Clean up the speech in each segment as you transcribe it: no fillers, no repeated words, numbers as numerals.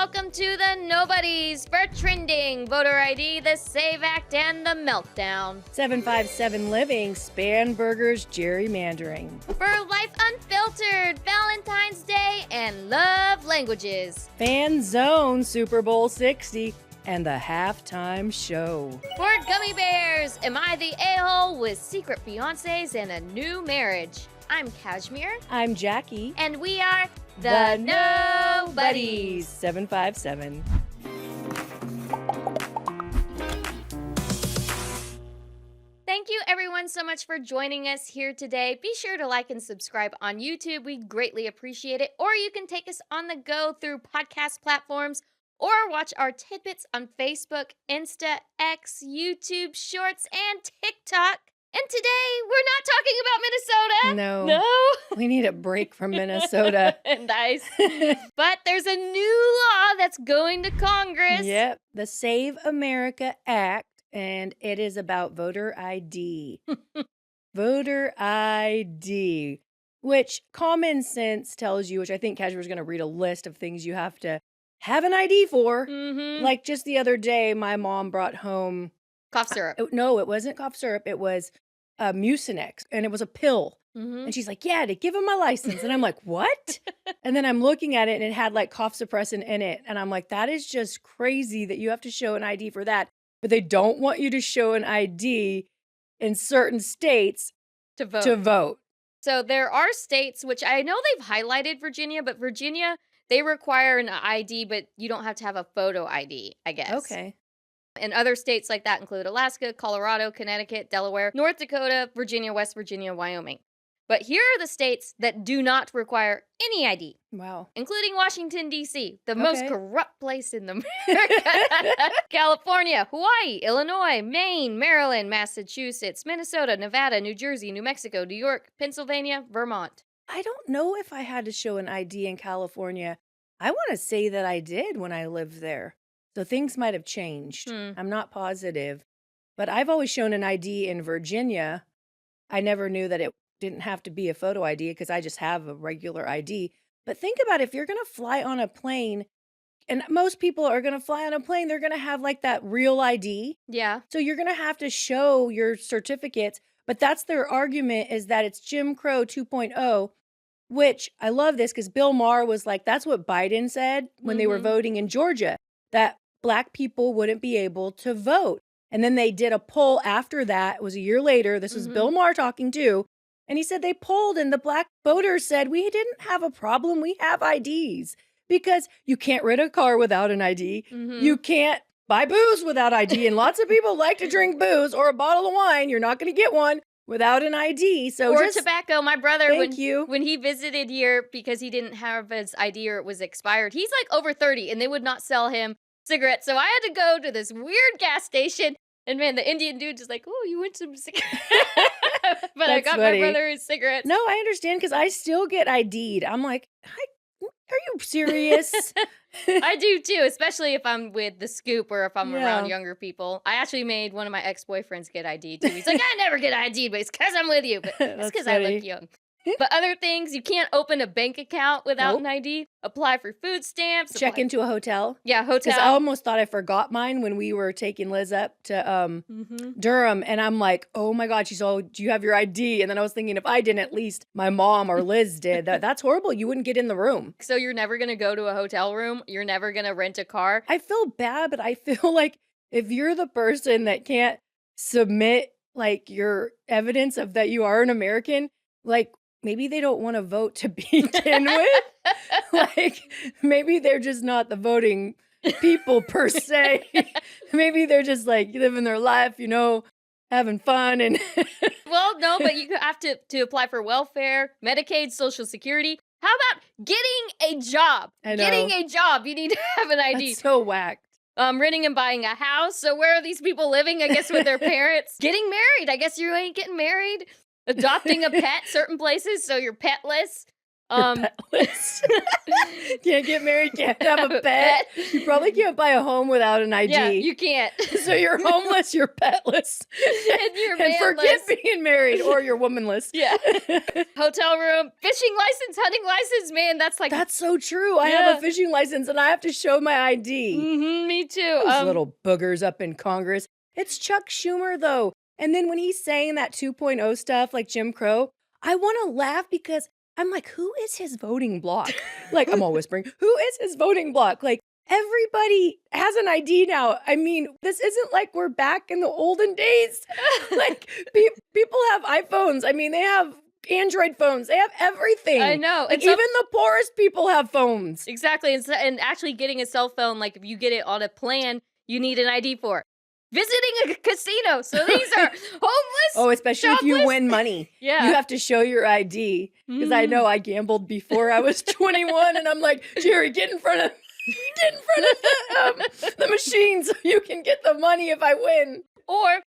welcome to the Nobodies for Trending, Voter ID, the SAVE Act, and the Meltdown. 757 Living, Spanberger's Gerrymandering. For Life Unfiltered, Valentine's Day, and Love Languages. Fan Zone, Super Bowl 60, and the halftime show. For Gummy Bears, Am I the A-hole with secret fiancés and a new marriage? I'm Kashmir. I'm Jackie. And we are the Nobodies. 757. Thank you everyone so much for joining us here today. Be sure to like and subscribe on YouTube. We greatly appreciate it. Or you can take us on the go through podcast platforms or watch our tidbits on Facebook, Insta, X, YouTube, Shorts, and TikTok. And today, we're not talking about Minnesota. No. We need a break from Minnesota. And ice. But there's a new law that's going to Congress. Yep. The Save America Act, and it is about voter ID. Voter ID, which common sense tells you, which I think Cashmer's going to read a list of things you have to have an ID for. Mm-hmm. Like just the other day, my mom brought home cough syrup. No, it wasn't cough syrup. It was Mucinex, and it was a pill. Mm-hmm. And she's like, yeah, to give him my license. And I'm like, what? And then I'm looking at it, and it had like cough suppressant in it. And I'm like, that is just crazy that you have to show an ID for that. But they don't want you to show an ID in certain states to vote. So there are states, which I know they've highlighted Virginia, but Virginia, they require an ID, but you don't have to have a photo ID, I guess. Okay. And other states like that include Alaska, Colorado, Connecticut, Delaware, North Dakota, Virginia, West Virginia, Wyoming. But here are the states that do not require any ID. Wow. Including Washington, D.C., the most corrupt place in America. California, Hawaii, Illinois, Maine, Maryland, Massachusetts, Minnesota, Nevada, New Jersey, New Mexico, New York, Pennsylvania, Vermont. I don't know if I had to show an ID in California. I want to say that I did when I lived there. So things might have changed. I'm not positive. But I've always shown an ID in Virginia. I never knew that it didn't have to be a photo ID because I just have a regular ID. But think about if you're going to fly on a plane, and most people are going to fly on a plane, they're going to have like that real ID. Yeah. So you're going to have to show your certificates. But that's their argument, is that it's Jim Crow 2.0, which I love this because Bill Maher was like, that's what Biden said when they were voting in Georgia, that Black people wouldn't be able to vote. And then they did a poll after that. It was a year later. This was Bill Maher talking too. And he said they polled and the Black voters said, we didn't have a problem. We have IDs because you can't rent a car without an ID. You can't buy booze without ID. And lots of people like to drink booze or a bottle of wine. You're not going to get one without an ID. So or tobacco. My brother, when he visited here because he didn't have his ID or it was expired, he's like over 30 and they would not sell him cigarettes. So I had to go to this weird gas station. And man, the Indian dude just like, oh, you want some cigarettes? But I got my brother his cigarettes. No, I understand because I still get ID'd. I'm like, are you serious? I do too, especially if I'm with the scoop or if I'm around younger people. I actually made one of my ex-boyfriends get ID'd too. He's like, I never get ID'd, but it's because I'm with you. But it's because I look young. But other things, you can't open a bank account without an ID. Apply for food stamps. Check into a hotel. Yeah, hotel. Because I almost thought I forgot mine when we were taking Liz up to Durham. And I'm like, oh my God, she's all, do you have your ID? And then I was thinking, if I didn't, at least my mom or Liz did. That's horrible. You wouldn't get in the room. So you're never going to go to a hotel room? You're never going to rent a car? I feel bad, but I feel like if you're the person that can't submit like your evidence of that you are an American, like, maybe they don't want to vote to begin with. Like, maybe they're just not the voting people per se. Maybe they're just like living their life, you know, having fun. And well, no, but you have to apply for welfare, Medicaid, Social Security. How about getting a job? I know. Getting a job, you need to have an ID. That's so whacked. Renting and buying a house. So where are these people living? I guess with their parents. Getting married. I guess you ain't getting married. Adopting a pet certain places so you're petless. Um, Petless. Can't get married, can't have a pet. You probably can't buy a home without an ID. Yeah, you can't. So you're homeless, you're petless, And you're and forget manless. being married, or you're womanless. Yeah. Hotel room, fishing license, hunting license, man, that's like That's so true. I have Yeah. a fishing license and I have to show my ID. me too. Those little boogers up in Congress. It's Chuck Schumer, though. And then when he's saying that 2.0 stuff like Jim Crow, I want to laugh because I'm like, who is his voting bloc? Like, I'm all whispering, who is his voting bloc? Like, everybody has an ID now. I mean, this isn't like we're back in the olden days. Like, people have iPhones. I mean, they have Android phones. They have everything. I know. Like, even the poorest people have phones. Exactly. And actually getting a cell phone, like if you get it on a plan, you need an ID for it. Visiting a casino. So these are homeless. Oh, especially if you jobless. win money. Yeah. You have to show your ID. Because I know I gambled before I was 21 and I'm like, Jerry, get in front of the machine so you can get the money if I win. Or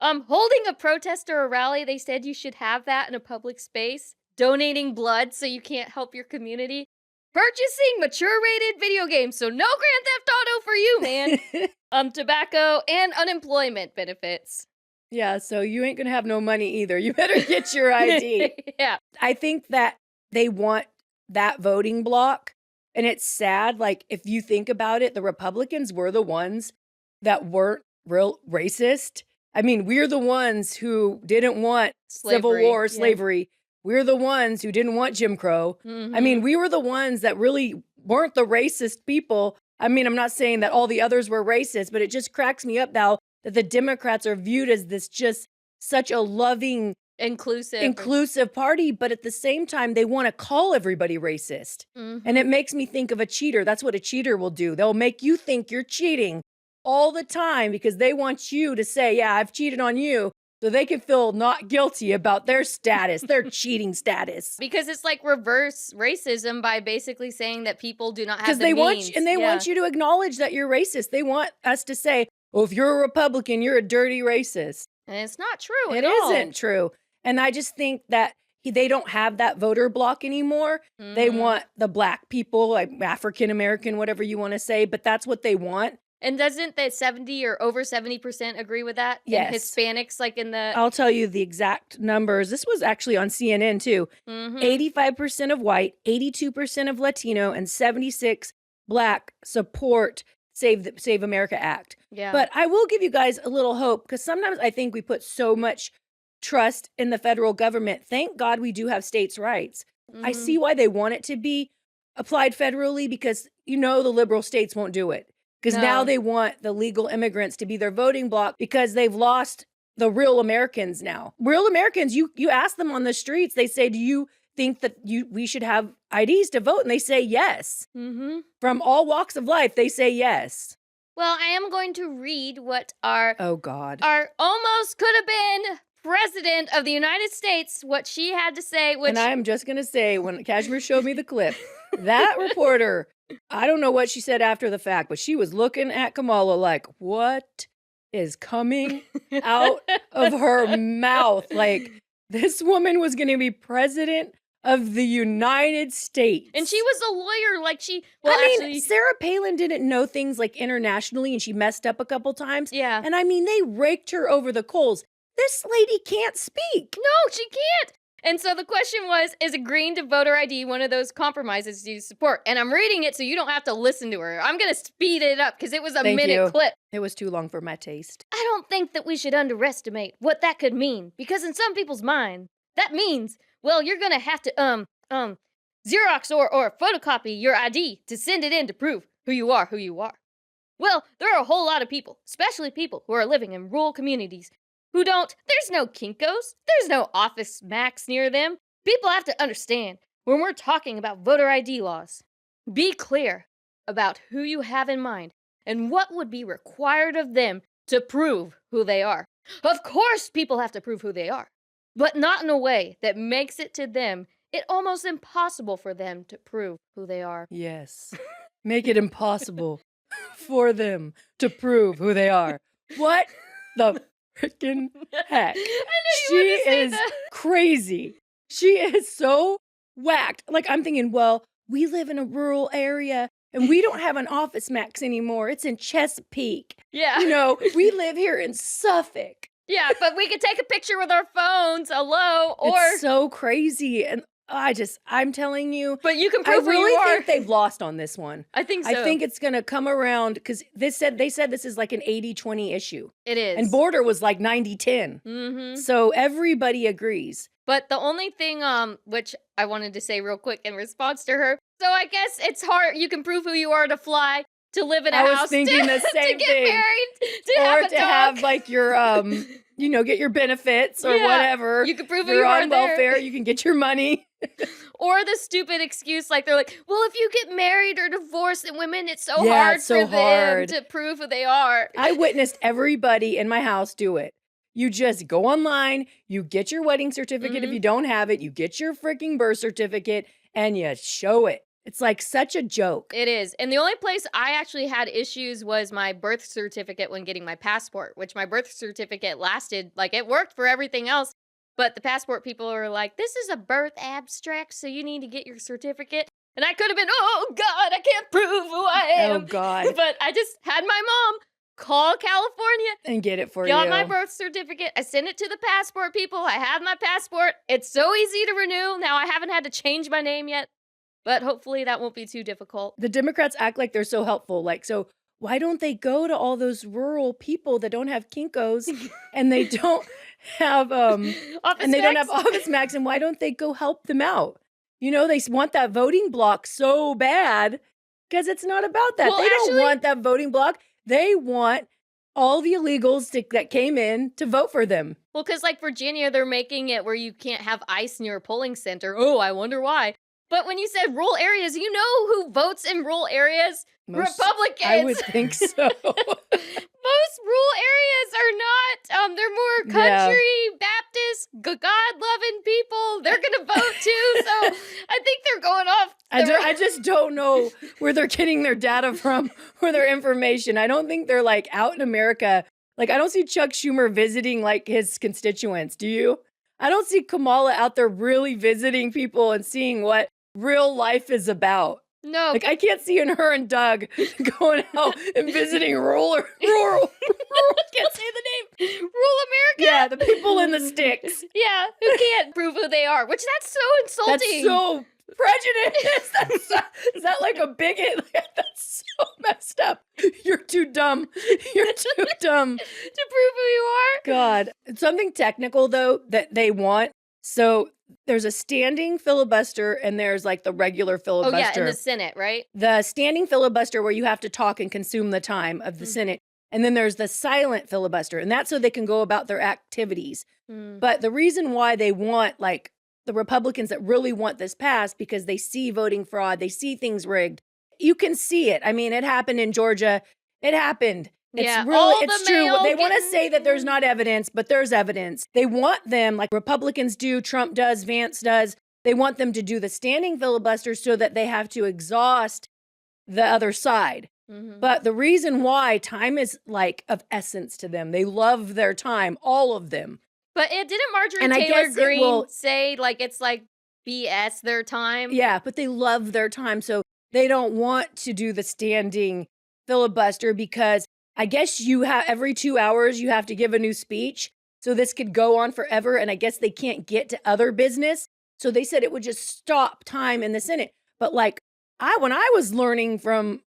holding a protest or a rally, they said you should have that in a public space. Donating blood so you can't help your community. Purchasing mature-rated video games, so no Grand Theft Auto for you, man. Tobacco and unemployment benefits. Yeah, so you ain't gonna have no money either. You better get your ID. Yeah. I think that they want that voting block, and it's sad. Like, if you think about it, the Republicans were the ones that weren't real racist. I mean, we're the ones who didn't want Civil War, slavery. We're the ones who didn't want Jim Crow. I mean, we were the ones that really weren't the racist people. I mean, I'm not saying that all the others were racist, but it just cracks me up now that the Democrats are viewed as this just such a loving, inclusive party, but at the same time, they want to call everybody racist. And it makes me think of a cheater. That's what a cheater will do. They'll make you think you're cheating all the time because they want you to say, yeah, I've cheated on you. So they can feel not guilty about their status, their cheating status. Because it's like reverse racism by basically saying that people do not have the means. Because they want you to acknowledge that you're racist. They want us to say, oh, if you're a Republican, you're a dirty racist. And it's not true It at all. isn't true. And I just think that they don't have that voter block anymore. They want the black people, like African American, whatever you want to say, but that's what they want. And doesn't the 70 or over 70% agree with that? Yes. And Hispanics, like in the... I'll tell you the exact numbers. This was actually on CNN too. 85% of white, 82% of Latino, and 76 black support Save America Act. Yeah. But I will give you guys a little hope because sometimes I think we put so much trust in the federal government. Thank God we do have states' rights. I see why they want it to be applied federally because the liberal states won't do it. Because now they want the legal immigrants to be their voting bloc because they've lost the real Americans now. Real Americans, you ask them on the streets, they say, do you think that we should have IDs to vote? And they say yes. From all walks of life, they say yes. Well, I am going to read what our almost could have been president of the United States, what she had to say. And I'm just going to say, when Kashmir showed me the clip, that reporter... I don't know what she said after the fact, but she was looking at Kamala like, what is coming out of her mouth? Like, this woman was going to be president of the United States. And she was a lawyer. Like, Sarah Palin didn't know things like internationally, and she messed up a couple times. Yeah. And they raked her over the coals. This lady can't speak. No, she can't. And so the question was, is agreeing to voter ID one of those compromises you support? And I'm reading it so you don't have to listen to her. I'm going to speed it up because it was a minute clip. It was too long for my taste. I don't think that we should underestimate what that could mean. Because in some people's mind, that means, well, you're going to have to, Xerox or photocopy your ID to send it in to prove who you are. Well, there are a whole lot of people, especially people who are living in rural communities, there's no Kinkos, there's no Office Max near them. People have to understand, when we're talking about voter ID laws, be clear about who you have in mind and what would be required of them to prove who they are. Of course, people have to prove who they are, but not in a way that makes it to them almost impossible for them to prove who they are. Yes. Make it impossible for them to prove who they are. What the freaking heck? I knew She you were gonna say is that. crazy. She is so whacked. Like, I'm thinking, well, we live in a rural area and we don't have an Office Max anymore. It's in Chesapeake. Yeah. You know, we live here in Suffolk. Yeah, but we could take a picture with our phones, hello, or It's so crazy. And I'm telling you, but you can I prove who you really are. think they've lost on this one. I think so. I think it's going to come around because they said this is like an 80-20 issue. It is. And border was like 90-10. Mm-hmm. So everybody agrees. But the only thing, which I wanted to say real quick in response to her, so I guess it's hard. You can prove who you are to fly, to live in a house, I was thinking the same to get thing. married, to Or have a to dog. have like your, get your benefits or Yeah, whatever. you can prove who you're you are on there. welfare. You can get your money. Or the stupid excuse, like they're like, well, if you get married or divorced, and women, it's so Yeah, hard it's so for hard. them to prove who they are. I witnessed everybody in my house do it. You just go online, you get your wedding certificate if you don't have it, you get your freaking birth certificate, and you show it. It's like such a joke. It is. And the only place I actually had issues was my birth certificate when getting my passport, which my birth certificate lasted, like it worked for everything else. But the passport people were like, this is a birth abstract, so you need to get your certificate. And I could have been, oh God, I can't prove who I am. Oh God. But I just had my mom call California And get it for got you. my birth certificate. I sent it to the passport people. I have my passport. It's so easy to renew. Now I haven't had to change my name yet, but hopefully that won't be too difficult. The Democrats act like they're so helpful. Like, so why don't they go to all those rural people that don't have Kinkos and they don't have Office and they don't Max? have Office Max, and why don't they go help them out? You know, they want that voting block so bad because it's not about that. Well, they actually- don't want that voting block. They want all the illegals that came in to vote for them. Well, because like Virginia, they're making it where you can't have ICE near a polling center. Oh, I wonder why. But when you said rural areas, you know who votes in rural areas? Republicans. I would think so. Most rural areas are not. They're more country, Baptist, God-loving people. They're going to vote too. So I think they're going off. I just don't know where they're getting their data from or their information. I don't think they're like out in America. Like, I don't see Chuck Schumer visiting like his constituents. Do you? I don't see Kamala out there really visiting people and seeing what real life is about. No. Like, I can't see her and Doug going out and visiting rural, can't say the name. Rural America? Yeah, the people in the sticks. Yeah, who can't prove who they are, which that's so insulting. That's so prejudiced. Is that like a bigot? That's so messed up. You're too dumb. You're too dumb. to prove who you are? God. Something technical, though, that they want. So there's a standing filibuster and there's like the regular Oh, filibuster. yeah, in the Senate, right? The standing filibuster where you have to talk and consume the time of the Senate. And then there's the silent filibuster, and that's so they can go about their activities. But the reason why they want, like, the Republicans that really want this passed, because they see voting fraud, they see things rigged. You can see it. I mean, it happened in Georgia. It happened. Yeah, It's all it's the true. mail They want to getting- say that there's not evidence, but there's evidence. They want them, like Republicans do, Trump does, Vance does. They want them to do the standing filibuster so that they have to exhaust the other side. But the reason why time is like of essence to them, they love their time, all of them. But didn't Marjorie And I Taylor guess it Greene will- say, like, it's like BS their time? Yeah, but they love their time. So they don't want to do the standing filibuster because I guess you have every 2 hours you have to give a new speech. So this could go on forever. And I guess they can't get to other business. So they said it would just stop time in the Senate. But like when I was learning from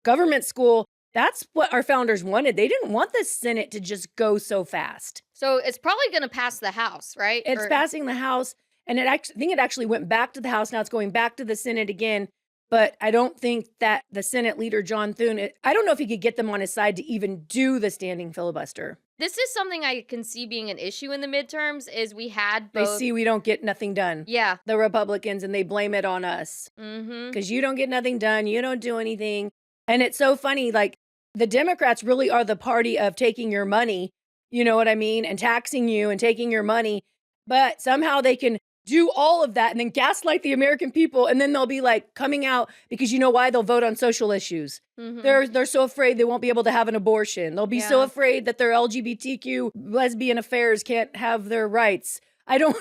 government school, that's what our founders wanted. They didn't want the Senate to just go so fast. So it's probably going to pass the House, right? It's passing the House, and I think it actually went back to the House. Now it's going back to the Senate again. But I don't think that the Senate leader, John Thune, I don't know if he could get them on his side to even do the standing filibuster. This is something I can see being an issue in the midterms is we had They both. see we don't get nothing done. Yeah. The Republicans, and they blame it on us. Mm-hmm. Because you don't get nothing done. You don't do anything. And it's so funny, like, the Democrats really are the party of taking your money, you know what I mean, and taxing you and taking your money. But somehow they can do all of that and then gaslight the American people, and then they'll be like coming out because you know why? They'll vote on social issues. Mm-hmm. They're so afraid they won't be able to have an abortion. They'll be so Yeah. afraid that their LGBTQ lesbian affairs can't have their rights. I don't.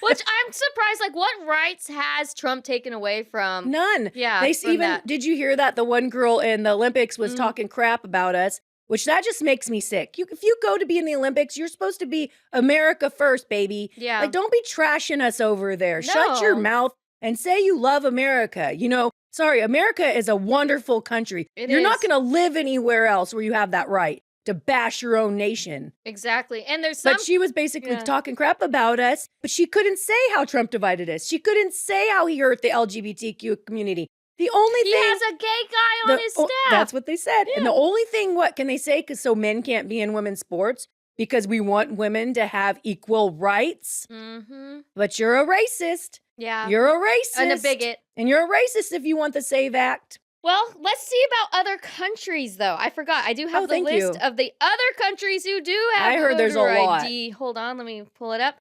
Which I'm surprised, like, what rights has Trump taken away from? None. Yeah, They from even that. did you hear that the one girl in the Olympics was Mhm. talking crap about us, which that just makes me sick. If you go to be in the Olympics, you're supposed to be America first, baby. Yeah. Like, don't be trashing us over there. Shut your No. mouth and say you love America. You know, sorry, America is a wonderful country. It You're not is. going to live anywhere else where you have that right to bash your own nation. Exactly. And there's some But she was basically Yeah. talking crap about us, but she couldn't say how Trump divided us. She couldn't say how he hurt the LGBTQ community. The only he thing has a gay guy on his staff. that's what they said. And Yeah. the only thing, what can they say? Because so men can't be in women's sports because we want women to have equal rights. Mm-hmm. But you're a racist. Yeah. You're a racist. And a bigot. And you're a racist if you want the SAVE Act. Well, let's see about other countries, though. I forgot. I do have the thank list you. of the other countries who do have I heard there's a voter lot. ID. Hold on, let me pull it up.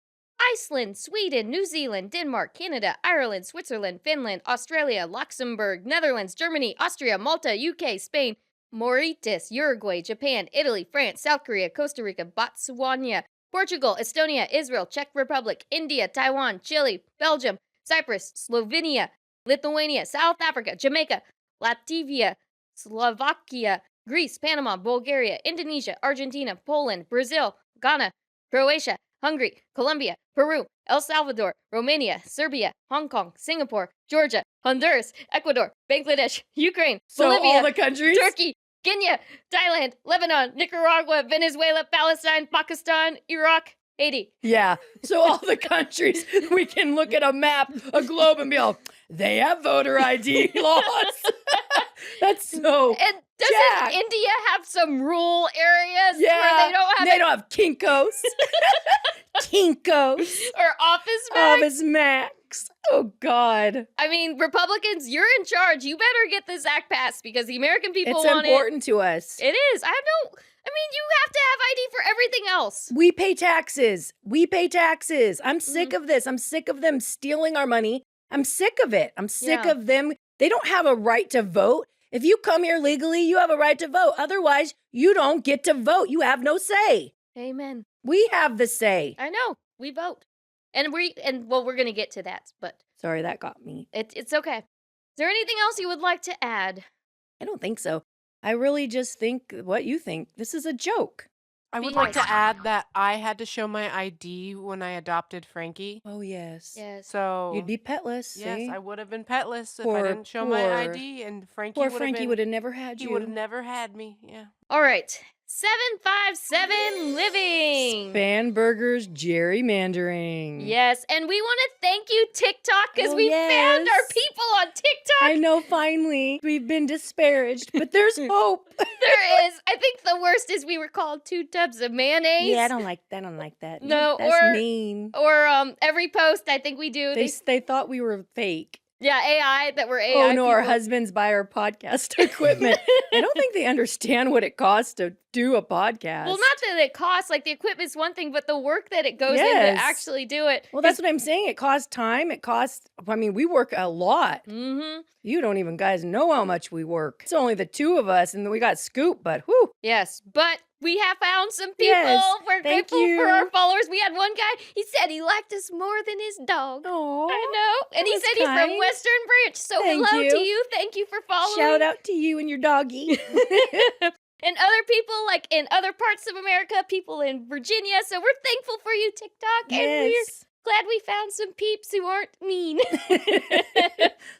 Iceland, Sweden, New Zealand, Denmark, Canada, Ireland, Switzerland, Finland, Australia, Luxembourg, Netherlands, Germany, Austria, Malta, UK, Spain, Mauritius, Uruguay, Japan, Italy, France, South Korea, Costa Rica, Botswana, Portugal, Estonia, Israel, Czech Republic, India, Taiwan, Chile, Belgium, Cyprus, Slovenia, Lithuania, South Africa, Jamaica, Latvia, Slovakia, Greece, Panama, Bulgaria, Indonesia, Argentina, Poland, Brazil, Ghana, Croatia, Hungary, Colombia, Peru, El Salvador, Romania, Serbia, Hong Kong, Singapore, Georgia, Honduras, Ecuador, Bangladesh, Ukraine, So Bolivia, all the countries? Turkey, Kenya, Thailand, Lebanon, Nicaragua, Venezuela, Palestine, Pakistan, Iraq, Haiti. Yeah. So all the countries, we can look at a map, a globe, and be all, they have voter ID laws. That's so. And doesn't Jack. India have some rural areas Yeah. where they don't have They don't have Kinkos. Kinkos. or office bags? Office Max. Oh, God. I mean, Republicans, you're in charge. You better get this act passed because the American people It's want important to us. it. It is. I mean, you have to have ID for everything else. We pay taxes. We pay taxes. I'm sick Mm-hmm. of this. I'm sick of them stealing our money. I'm sick of it. I'm sick Yeah. of them. They don't have a right to vote. If you come here legally, you have a right to vote. Otherwise, you don't get to vote. You have no say. Amen. We have the say. I know. We vote. And well, we're going to get to that, but Sorry, that got me. it's okay. Is there anything else you would like to add? I don't think so. I really just think what you think. This is a joke. I would Be like to nice. add that I had to show my ID when I adopted Frankie. Oh, yes. Yes. So You'd be petless. yes, see? I would have been petless if Poor- I didn't show my poor- ID, and Frankie Poor would have Frankie been. would have never had He you. would have never had me. Yeah. All right. 757 Living. Spanburger's gerrymandering. Yes, and we want to thank you, TikTok, because Oh, we found our yes. people on TikTok. I know, finally. We've been disparaged, but there's hope. There is. I think the worst is we were called 2 tubs of mayonnaise. Yeah, I don't like that. No, that's or- mean. Or every post I think we do. They thought we were fake. Yeah, AI, that we're AI. Oh no, our people. husbands buy our podcast equipment. I don't think they understand what it costs to do a podcast. Well, not that it costs, like the equipment's one thing, but the work that it goes in Yes. to actually do it. Well, that's what I'm saying. It costs time. We work a lot. Mm-hmm. You don't even guys know how much we work. It's only the two of us, and then we got Scoop, but whew. Yes, but we have found some people. Yes, We're thank grateful for you. our followers. We had one guy, he said he liked us more than his dog. Oh, I know. And he that's said he's from kind. Western Branch. So Thank hello you. to you. Thank you for following. Shout out to you and your doggy. And other people, like in other parts of America, people in Virginia. So we're thankful for you, TikTok. And we're Yes. glad we found some peeps who aren't mean.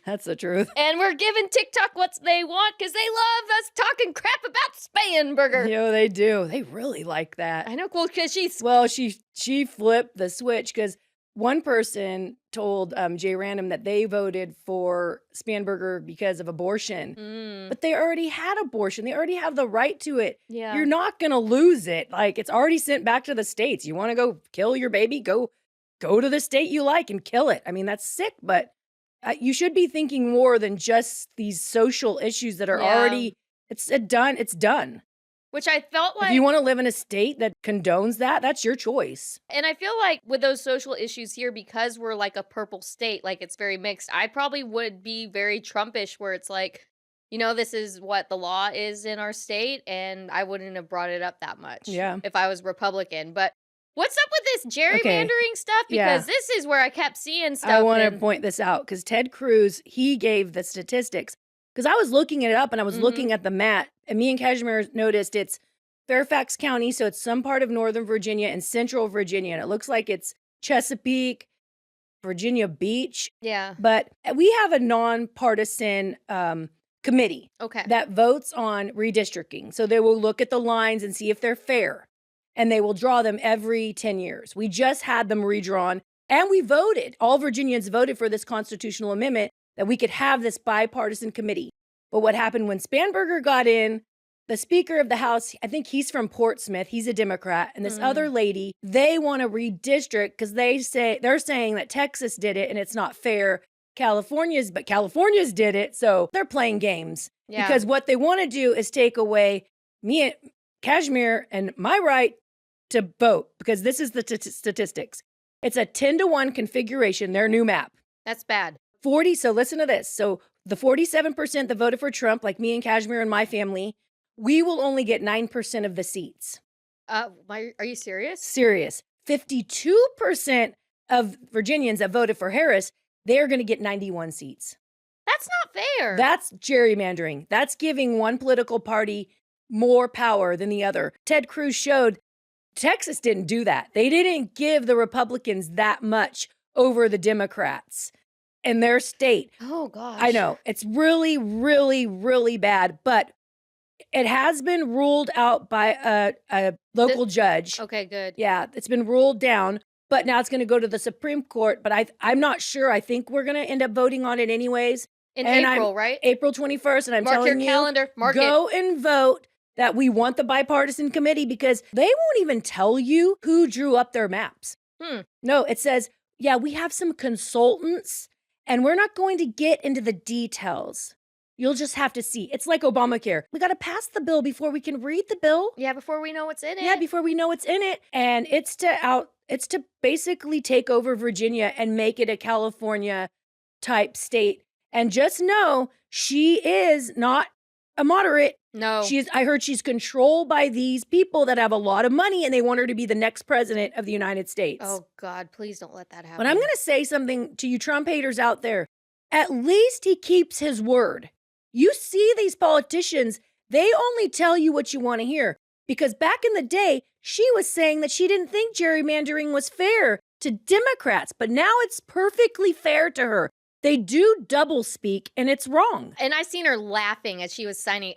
That's the truth. And we're giving TikTok what they want because they love us talking crap about Spanburger. Yo, they do. They really like that. I know, cool, because she's Well, she flipped the switch because one person told Jay Random that they voted for Spanburger because of abortion. But they already had abortion. They already have the right to it. yeah. You're not going to lose it. Like, it's already sent back to the states. You want to go kill your baby? Go to the state you like and kill it. I mean, that's sick, but you should be thinking more than just these social issues that are Yeah. already, it's done. Which I felt like, If you want to live in a state that condones that, that's your choice. and I feel like with those social issues here, because we're like a purple state, like it's very mixed, I probably would be very Trumpish where it's like, this is what the law is in our state, and I wouldn't have brought it up that much Yeah. if I was Republican. But What's up with this Okay. gerrymandering stuff? Yeah. Because this is where I kept seeing stuff. I want to and- point this out because Ted Cruz, he gave the statistics. Because I was looking it up and I was Mhm. looking at the map, and me and Kashmir noticed it's Fairfax County, so it's some part of Northern Virginia and Central Virginia, and it looks like it's Chesapeake, Virginia Beach. Yeah. But we have a nonpartisan committee Okay. that votes on redistricting. So they will look at the lines and see if they're fair, and they will draw them every 10 years. We just had them redrawn, and we voted. All Virginians voted for this constitutional amendment that we could have this bipartisan committee. But what happened when Spanberger got in, the Speaker of the House, I think he's from Portsmouth, he's a Democrat, and this other lady, they want to redistrict because they're saying that Texas did it and it's not fair. California's did it, so they're playing games. Yeah. Because what they want to do is take away me and Kashmir and my right to vote, because this is the statistics. It's a 10-to-1 configuration, their new map. That's bad. So listen to this. So the 47% that voted for Trump, like me and Kashmir and my family, we will only get 9% of the seats. Are you serious? Serious. 52% of Virginians that voted for Harris, they're going to get 91 seats. That's not fair. That's gerrymandering. That's giving one political party more power than the other. Ted Cruz showed Texas didn't do that. They didn't give the Republicans that much over the Democrats in their state. Oh, gosh. I know. It's really, really, really bad, but it has been ruled out by a local judge. Okay, good. Yeah, it's been ruled down, but now it's going to go to the Supreme Court, but I'm not sure. I think we're going to end up voting on it anyways. In And April, right? April 21st, and I'm Mark telling your you, calendar. Mark go and vote that we want the bipartisan committee, because they won't even tell you who drew up their maps. No, it says, yeah, we have some consultants and we're not going to get into the details. You'll just have to see. It's like Obamacare. We got to pass the bill before we can read the bill. Yeah, before we know what's in it. Yeah, before we know what's in it. And it's to basically take over Virginia and make it a California type state. And just know she is not a moderate. No. I heard she's controlled by these people that have a lot of money and they want her to be the next president of the United States. Oh, God, please don't let that happen. But I'm going to say something to you Trump haters out there. At least he keeps his word. You see these politicians, they only tell you what you want to hear. Because back in the day, she was saying that she didn't think gerrymandering was fair to Democrats, but now it's perfectly fair to her. They do double speak, and it's wrong. And I seen her laughing as she was signing.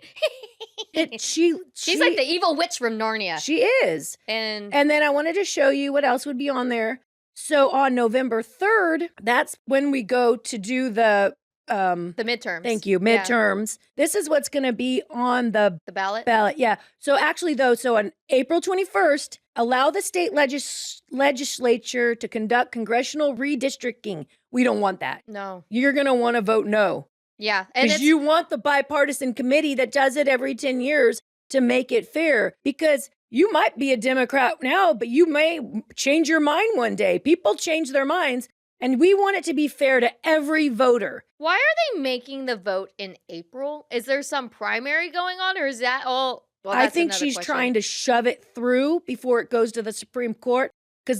She's like the evil witch from Narnia. She is. And then I wanted to show you what else would be on there. So on November 3rd, that's when we go to do the midterms. Thank you, midterms. Yeah. This is what's going to be on the ballot. Yeah. So actually, though, so on April 21st, allow the state legislature to conduct congressional redistricting. We don't want that. No. You're going to want to vote no. Yeah. Because you want the bipartisan committee that does it every 10 years to make it fair. Because you might be a Democrat now, but you may change your mind one day. People change their minds. And we want it to be fair to every voter. Why are they making the vote in April? Is there some primary going on, or is that all? Well, I think she's trying to shove it through before it goes to the Supreme Court. Because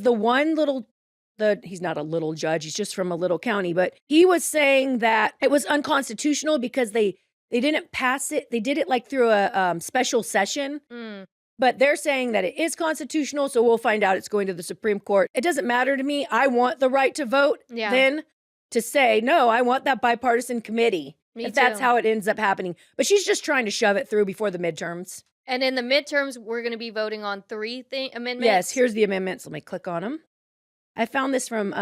he's not a little judge, he's just from a little county, but he was saying that it was unconstitutional because they didn't pass it. They did it like through a special session. But they're saying that it is constitutional, so we'll find out it's going to the Supreme Court. It doesn't matter to me. I want the right to vote then to say, no, I want that bipartisan committee. If that's how it ends up happening. But she's just trying to shove it through before the midterms. And in the midterms, we're going to be voting on 3 amendments? Yes, here's the amendments. Let me click on them. I found this from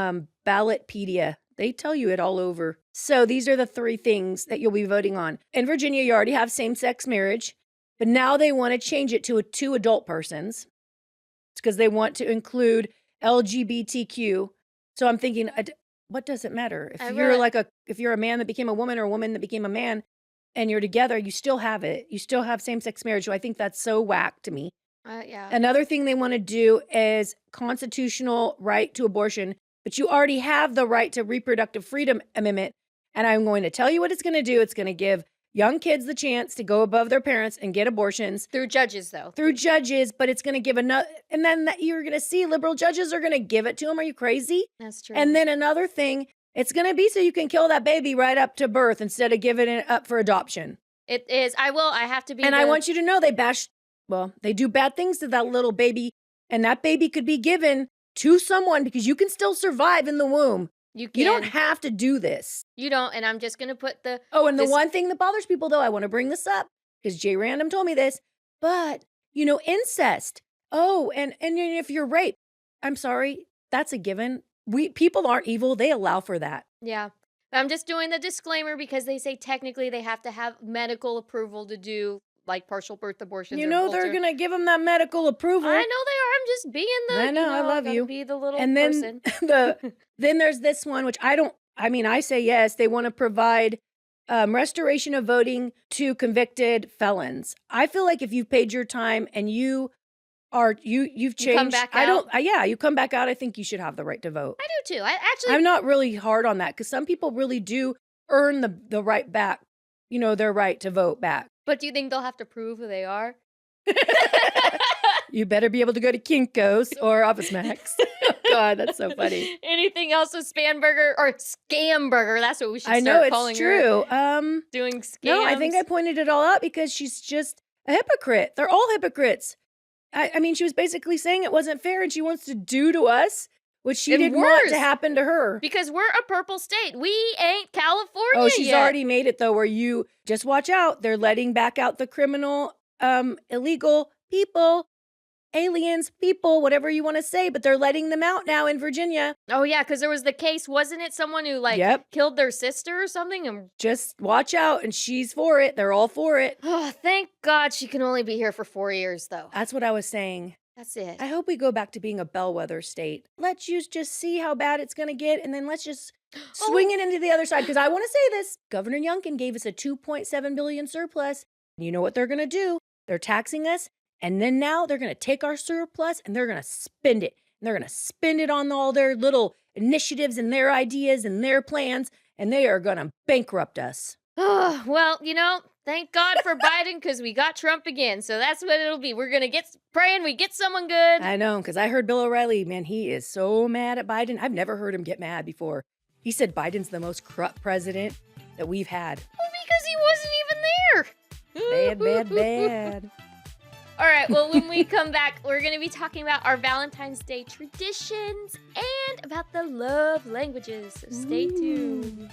Ballotpedia. They tell you it all over. So these are the 3 things that you'll be voting on. In Virginia, you already have same-sex marriage. But now they want to change it to 2 adult persons. It's because they want to include LGBTQ. So I'm thinking, what does it matter? If you're a man that became a woman or a woman that became a man and you're together, you still have it. You still have same-sex marriage. So I think that's so whack to me. Yeah. Another thing they want to do is constitutional right to abortion. But you already have the right to reproductive freedom amendment. And I'm going to tell you what it's going to do. It's going to give young kids the chance to go above their parents and get abortions. Through judges, though. Through judges, but it's going to give another, and then you're going to see liberal judges are going to give it to them. Are you crazy? That's true. And then another thing, it's going to be so you can kill that baby right up to birth instead of giving it up for adoption. It is. I have to be. And I want you to know they do bad things to that little baby, and that baby could be given to someone because you can still survive in the womb. You can. You don't have to do this. You don't, and I'm just going to put the... Oh, and the one thing that bothers people, though, I want to bring this up, because Jay Random told me this, but, incest. Oh, and if you're raped, I'm sorry, that's a given. People aren't evil. They allow for that. Yeah. I'm just doing the disclaimer because they say technically they have to have medical approval to do, like, partial birth abortions. They're going to give them that medical approval. I know they are. I'm just being the... I know, I love you. Be the little and then person. Then there's this one, which I say yes. They want to provide restoration of voting to convicted felons. I feel like if you've paid your time and you've changed. You come back out? You come back out. I think you should have the right to vote. I do too. I'm not really hard on that because some people really do earn the right back, their right to vote back. But do you think they'll have to prove who they are? You better be able to go to Kinko's or Office Max. Oh, God, that's so funny. Anything else with Spanburger or Scamburger? That's what we should start calling her. I know, it's true. Doing scams. No, I think I pointed it all out because she's just a hypocrite. They're all hypocrites. I mean, she was basically saying it wasn't fair and she wants to do to us what she didn't want to happen to her. Because we're a purple state. We ain't California Oh, she's yet. already made it, though, where you just watch out. They're letting back out the criminal, illegal people. Aliens, people, whatever you want to say, but they're letting them out now in Virginia. Oh, yeah, because there was the case, wasn't it? Someone who, killed their sister or something? And just watch out, and she's for it. They're all for it. Oh, thank God she can only be here for 4 years, though. That's what I was saying. That's it. I hope we go back to being a bellwether state. Let's just see how bad it's going to get, and then let's just swing it into the other side, because I want to say this. Governor Youngkin gave us a $2.7 billion surplus. You know what they're going to do? They're taxing us. And then now they're going to take our surplus and they're going to spend it. And they're going to spend it on all their little initiatives and their ideas and their plans. And they are going to bankrupt us. Oh, well, thank God for Biden because we got Trump again. So that's what it'll be. We're going to praying we get someone good. I know, because I heard Bill O'Reilly, man, he is so mad at Biden. I've never heard him get mad before. He said Biden's the most corrupt president that we've had. Well, because he wasn't even there. Bad, bad, bad. All right, well, when we come back, we're going to be talking about our Valentine's Day traditions and about the love languages, so stay tuned.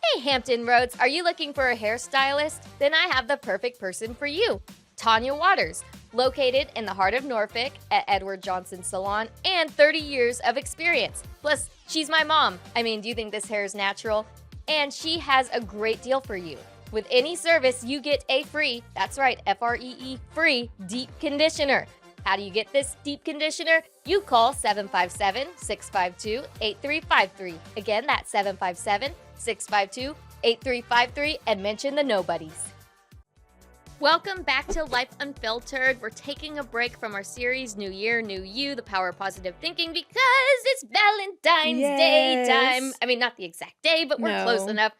Hey, Hampton Roads, are you looking for a hairstylist? Then I have the perfect person for you, Tanya Waters, located in the heart of Norfolk at Edward Johnson Salon and 30 years of experience. Plus, she's my mom. I mean, do you think this hair is natural? And she has a great deal for you. With any service, you get a free, that's right, F-R-E-E, free deep conditioner. How do you get this deep conditioner? You call 757-652-8353. Again, that's 757-652-8353 and mention the nobodies. Welcome back to Life Unfiltered. We're taking a break from our series, New Year, New You, the power of positive thinking, because it's Valentine's Day time. I mean, not the exact day, but we're close enough.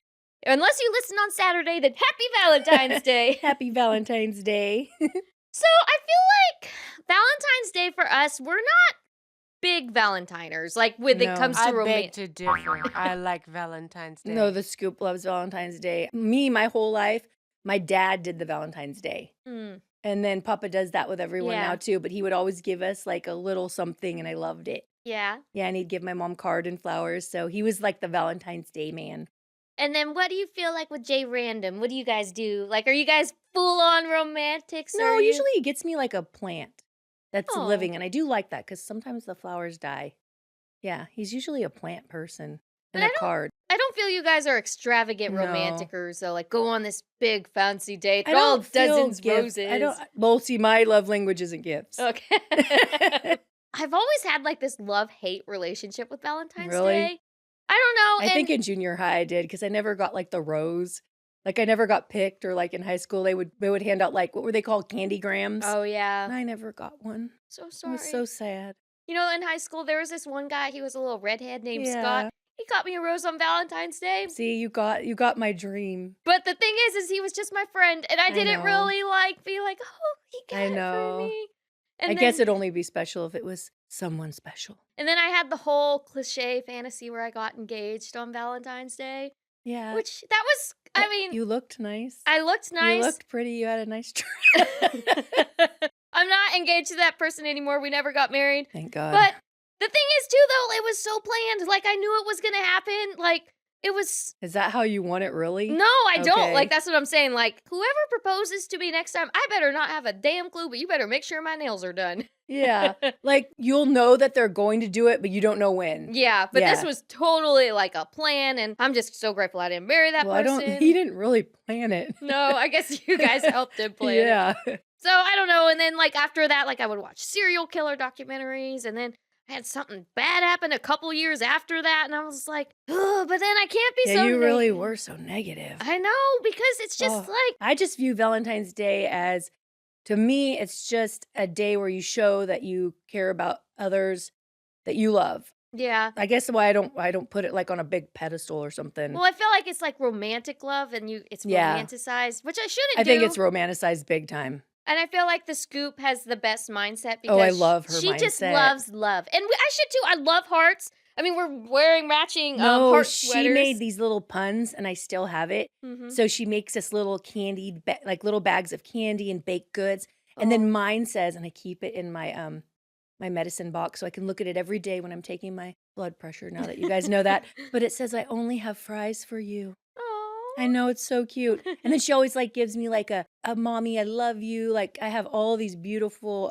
Unless you listen on Saturday, then happy Valentine's Day. Happy Valentine's Day. So I feel like Valentine's Day for us, we're not big Valentiners, like when it comes to romance. I beg to differ. I like Valentine's Day. No, the Scoop loves Valentine's Day. Me, my whole life, my dad did the Valentine's Day. And then Papa does that with everyone now too, but he would always give us like a little something and I loved it. Yeah. Yeah, and he'd give my mom card and flowers. So he was like the Valentine's Day man. And then what do you feel like with Jay Random? What do you guys do? Like, are you guys full-on romantics? No, usually he gets me like a plant that's living. And I do like that because sometimes the flowers die. Yeah, he's usually a plant person and a card. I don't feel you guys are extravagant romanticers, though. Like, go on this big fancy date. I all don't feel dozens roses. I don't. Well, see, my love language isn't gifts. Okay. I've always had like this love-hate relationship with Valentine's Day. I don't know. I think in junior high I did because I never got like the rose. Like I never got picked, or like in high school they would hand out like, what were they called, candy grams? Oh yeah. And I never got one. So sorry. It was so sad. You know, in high school there was this one guy. He was a little redhead named Scott. He got me a rose on Valentine's Day. See, you got my dream. But the thing is he was just my friend, and I didn't know. really, like, be like, "Oh, he got I it for know. me." I And guess then it'd only be special if it was someone special. and then I had the whole cliché fantasy where I got engaged on Valentine's Day, Yeah. which that was I mean, You looked nice. I looked You nice. looked pretty. You had a nice dress. I'm not engaged to that person anymore. We never got married. Thank God. But the thing is, too, though, it was so planned. Like, I knew it was gonna happen. Like, it was. Is that how you want it, really? No, I don't. Okay. Like, that's what I'm saying. Like, whoever proposes to me next time, I better not have a damn clue, but you better make sure my nails are done. Yeah. Like, you'll know that they're going to do it, but you don't know when. Yeah, but this Yeah. was totally like a plan, and I'm just so grateful I didn't marry that Well, person. he didn't really plan it. No, I guess you guys helped him plan it. Yeah. So I don't know. And then like after that, like I would watch serial killer documentaries, and then I had something bad happen a couple years after that, and I was like, oh, but then I can't be Yeah, so. you really negative. were so negative. I know, because it's just Oh, like I just view Valentine's Day as, to me, it's just a day where you show that you care about others that you love. yeah. I guess why I don't put it like on a big pedestal or something. Well, I feel like it's like romantic love, and it's Yeah. romanticized, which I shouldn't I do. think it's romanticized big time. And I feel like the Scoop has the best mindset because Oh, I love her she just mindset. loves love. And I should too. I love hearts. I mean, we're wearing matching No, heart she sweaters. made these little puns, and I still have it. Mhm. So she makes us little candied, like little bags of candy and baked goods. And then mine says, and I keep it in my my medicine box so I can look at it every day when I'm taking my blood pressure. Now that you guys know that, but it says, "I only have fries for you." I know, it's so cute. And then she always like gives me like a mommy, I love you. Like I have all these beautiful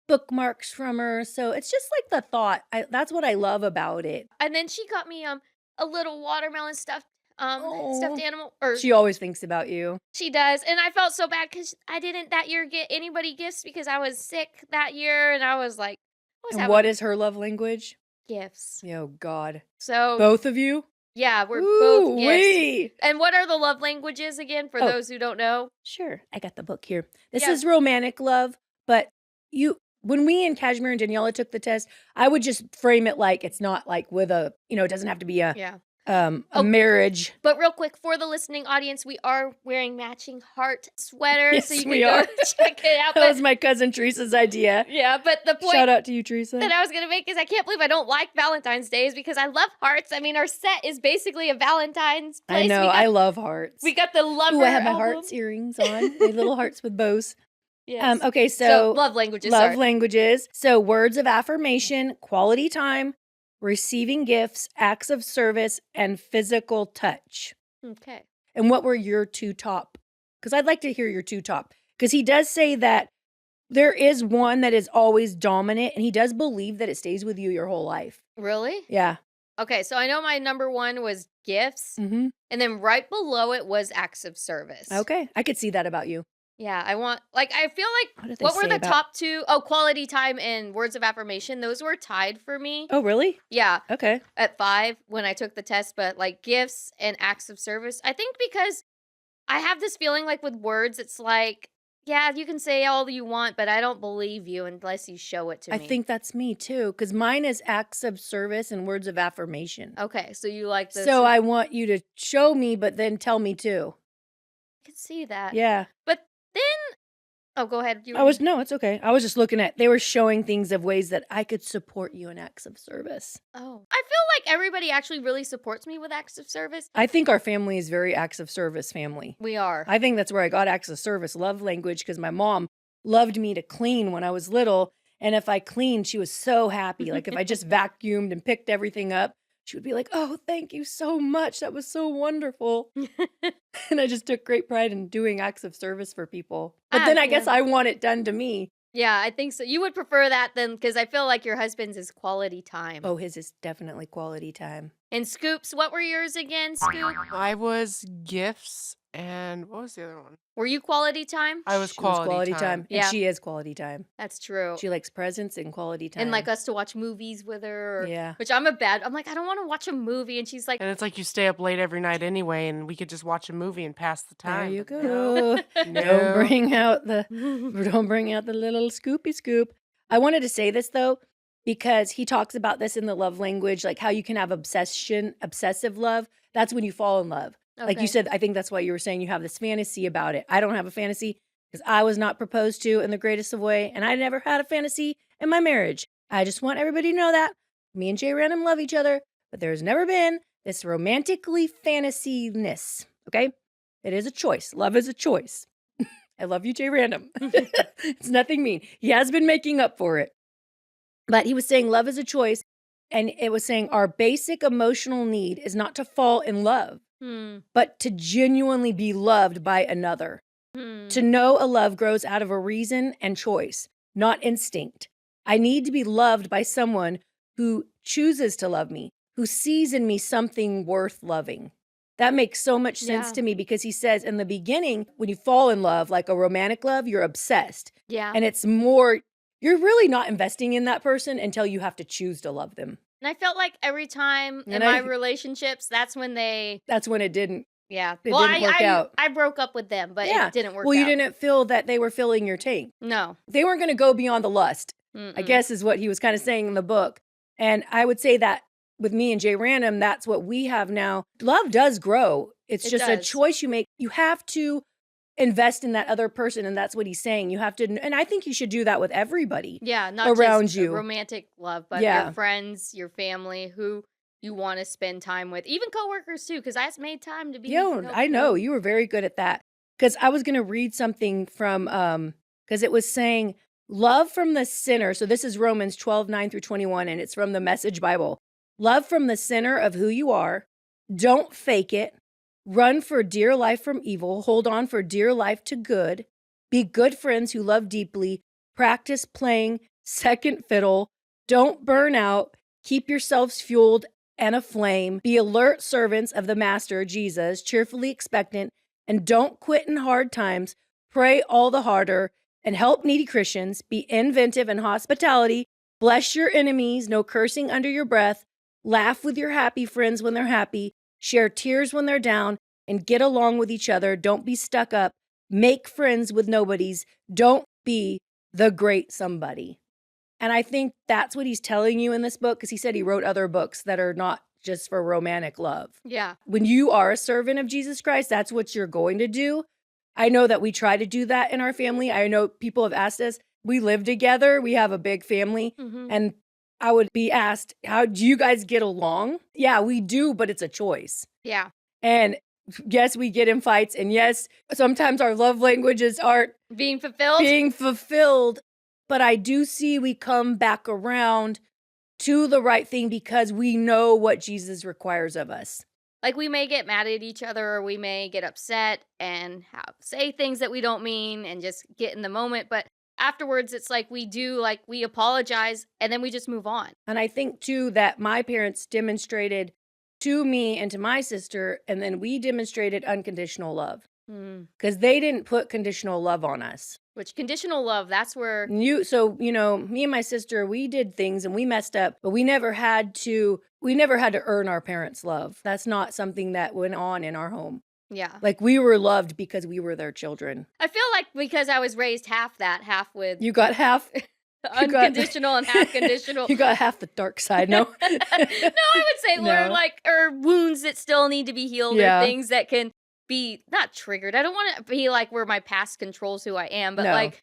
bookmarks from her. So it's just like the thought. That's what I love about it. And then she got me a little watermelon stuffed Oh. stuffed animal. Or She always thinks about you. she does, and I felt so bad because I didn't that year get anybody gifts because I was sick that year, and I was like, I was And having what is her love language? gifts. Oh God. So Both of you? yeah, we're both gifts. Ooh-wee. And what are the love languages again for Oh. those who don't know? Sure. I got the book here. This Yeah. is romantic love, but when we and Kashmir and Daniela took the test, I would just frame it like it's not like with a, it doesn't have to be a Yeah. a marriage. But real quick, for the listening audience, we are wearing matching heart sweaters, so Yes, you can we go are. check it out. That But, was my cousin Teresa's idea. yeah, but the point Shout out to you, Teresa. that I was gonna make is I can't believe I don't like Valentine's Days because I love hearts. I mean, our set is basically a Valentine's place. I know. I love hearts. We got the lover. Ooh, I have my album. hearts earrings on. My little hearts with bows. Yes. Okay, So so love languages. love sorry. languages. So words of affirmation, quality time, receiving gifts, acts of service, and physical touch. Okay. And what were your two top? Because I'd like to hear your two top. Because he does say that there is one that is always dominant, and he does believe that it stays with you your whole life. Really? Yeah. Okay. So I know my number one was gifts, Mm-hmm. and then right below it was acts of service. Okay. I could see that about you. Yeah, I want I feel What did like they what were say the about- top two? Oh, quality time and words of affirmation. Those were tied for me. Oh, really? Yeah, Okay. at 5 when I took the test, but like gifts and acts of service. I think because I have this feeling like with words, it's like, yeah, you can say all you want, but I don't believe you unless you show it to I me. think that's me too. Because mine is acts of service and words of affirmation. Okay, so you like the So I want you to show me, but then tell me too. can see that. Yeah. But then oh, go ahead. You No, it's okay. I was just looking at, they were showing things of ways that I could support you in acts of service. Oh. I feel like everybody actually really supports me with acts of service. I think our family is very acts of service family. We are. I think that's where I got acts of service, love language, because my mom loved me to clean when I was little. And if I cleaned, she was so happy. Like if I just vacuumed and picked everything up, she would be like, "Oh, thank you so much. That was so wonderful." And I just took great pride in doing acts of service for people. But then I guess yeah. I want it done to me. Yeah, I think so. You would prefer that then because I feel like your husband's is quality time. Oh, his is definitely quality time. And Scoops, what were yours again, Scoop? I was gifts, and what was the other one? Were you quality time? I was She was quality time. And Yeah. she is quality time. That's true. She likes presents and quality time. And like us to watch movies with her. Yeah. Which I'm like, I don't want to watch a movie. And she's like, And it's like you stay up late every night anyway, and we could just watch a movie and pass the There time. you but no. go. No. Don't bring out the little scoopy scoop. I wanted to say this though. because he talks about this in the love language, like how you can have obsessive love. That's when you fall in love. Like you Okay. said, I think that's why you were saying you have this fantasy about it. I don't have a fantasy because I was not proposed to in the greatest of way, and I never had a fantasy in my marriage. I just want everybody to know that me and Jay Random love each other, but there's never been this romantically fantasy-ness, okay? It is a choice. Love is a choice. I love you, Jay Random. It's nothing mean. He has been making up for it. But he was saying love is a choice, and it was saying our basic emotional need is not to fall in love, but to genuinely be loved by another. To know a love grows out of a reason and choice, not instinct. I need to be loved by someone who chooses to love me, who sees in me something worth loving. That makes so much sense Yeah. to me because he says in the beginning, when you fall in love, like a romantic love, you're obsessed. Yeah. And it's more, you're really not investing in that person until you have to choose to love them. And I felt like every time in And my relationships, that's when that's when it didn't Well, didn't work out. I broke up with them, but Yeah. it didn't work Well, you out. didn't feel that they were filling your tank. No. They weren't going to go beyond the lust, I Mm-mm. guess is what he was kind of saying in the book. And I would say that with me and Jay Random, that's what we have now. Love does grow. It's It just a does. choice you make. You have to invest in that other person, and that's what he's saying. You have to, and I think you should do that with everybody. Yeah, not around just you. romantic love, but Yeah. your friends, your family, who you want to spend time with, even coworkers too, because I made time to be. I know you were very good at that. Because I was going to read something from, because it was saying love from the sinner. So this is Romans 12:9-21, and it's from the Message Bible. Love from the center of who you are. Don't fake it. Run for dear life from evil. Hold on for dear life to good. Be good friends who love deeply. Practice playing second fiddle. Don't burn out. Keep yourselves fueled and aflame. Be alert servants of the Master, Jesus, cheerfully expectant, and don't quit in hard times. Pray all the harder and help needy Christians. Be inventive in hospitality. Bless your enemies. No cursing under your breath. Laugh with your happy friends when they're happy. Share tears when they're down, and get along with each other. Don't be stuck up. Make friends with nobodies. Don't be the great somebody. And I think that's what he's telling you in this book, because he said he wrote other books that are not just for romantic love. Yeah. When you are a servant of Jesus Christ, that's what you're going to do. I know that we try to do that in our family. I know people have asked us, we live together, we have a big family, and I would be asked, how do you guys get along? Yeah, we do, but it's a choice. Yeah. And yes, we get in fights, and yes, sometimes our love languages aren't Being fulfilled. but I do see we come back around to the right thing because we know what Jesus requires of us. Like, we may get mad at each other, or we may get upset and say things that we don't mean and just get in the moment. But afterwards, it's like we apologize, and then we just move on. And I think, too, that my parents demonstrated to me and to my sister, and then we demonstrated unconditional love. Because they didn't put conditional love on us. Which conditional love, that's where... me and my sister, we did things and we messed up, but we never had to earn our parents' love. That's not something that went on in our home. Yeah. Like, we were loved because we were their children. I feel like because I was raised half with You got half... unconditional and half conditional. You got half the dark side, no? No, I would say No. or wounds that still need to be healed, Yeah. or things that can be not triggered. I don't want to be like where my past controls who I am, but No. like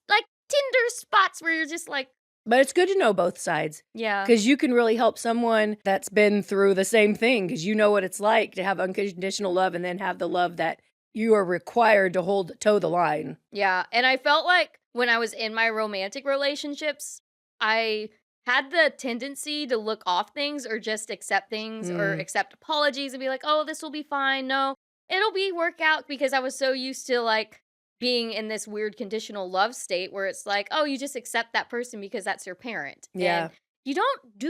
Tinder spots where you're just like, But it's good to know both sides. yeah. Because you can really help someone that's been through the same thing, because you know what it's like to have unconditional love and then have the love that you are required to toe the line. Yeah, and I felt like when I was in my romantic relationships, I had the tendency to look off things or just accept things or accept apologies and be like, oh, this will be fine. No, it'll work out, because I was so used to like being in this weird conditional love state where it's like, oh, you just accept that person because that's your parent. Yeah. And you do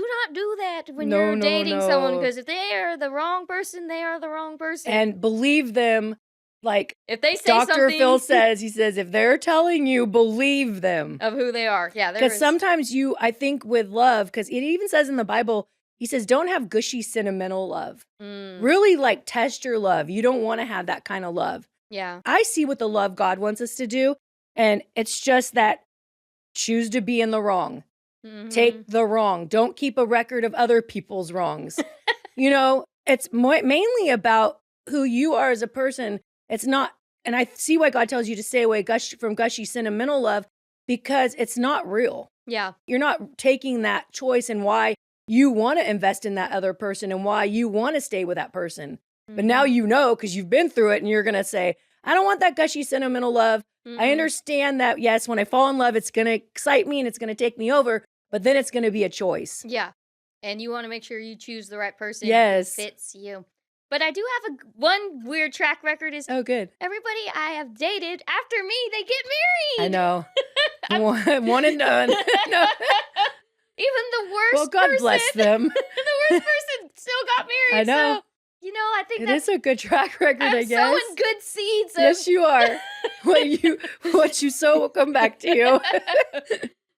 not do that when No, you're no, dating someone, no. because if they are the wrong person, they are the wrong person. And believe them, like if they say Dr. something Phil says, he says, if they're telling you, believe them. of who they are. Yeah, Because sometimes I think with love, because it even says in the Bible, he says, don't have gushy, sentimental love. Really, like, test your love. You don't want to have that kind of love. Yeah. I see what the love God wants us to do, and it's just that choose to be in the wrong. Mhm. Take the wrong. Don't keep a record of other people's wrongs. It's mainly about who you are as a person. It's not, and I see why God tells you to stay away from gushy, sentimental love, because it's not real. Yeah. You're not taking that choice and why you want to invest in that other person and why you want to stay with that person. But now Mhm. you know because you've been through it and you're going to say, I don't want that gushy, sentimental love. I Mm-mm. understand that, yes, when I fall in love, it's going to excite me and it's going to take me over, but then it's going to be a choice. Yeah. And you want to make sure you choose the right person who Yes. fits you. But I do have one weird track record is Oh, good. everybody I have dated after me, they get married. I know. One and done. No. Even the worst Well, God bless them. the worst person still got married. I know. So, I think It that's is a good track record, I I'm guess. sowing good seeds. Yes, you are. What you sow will come back to you.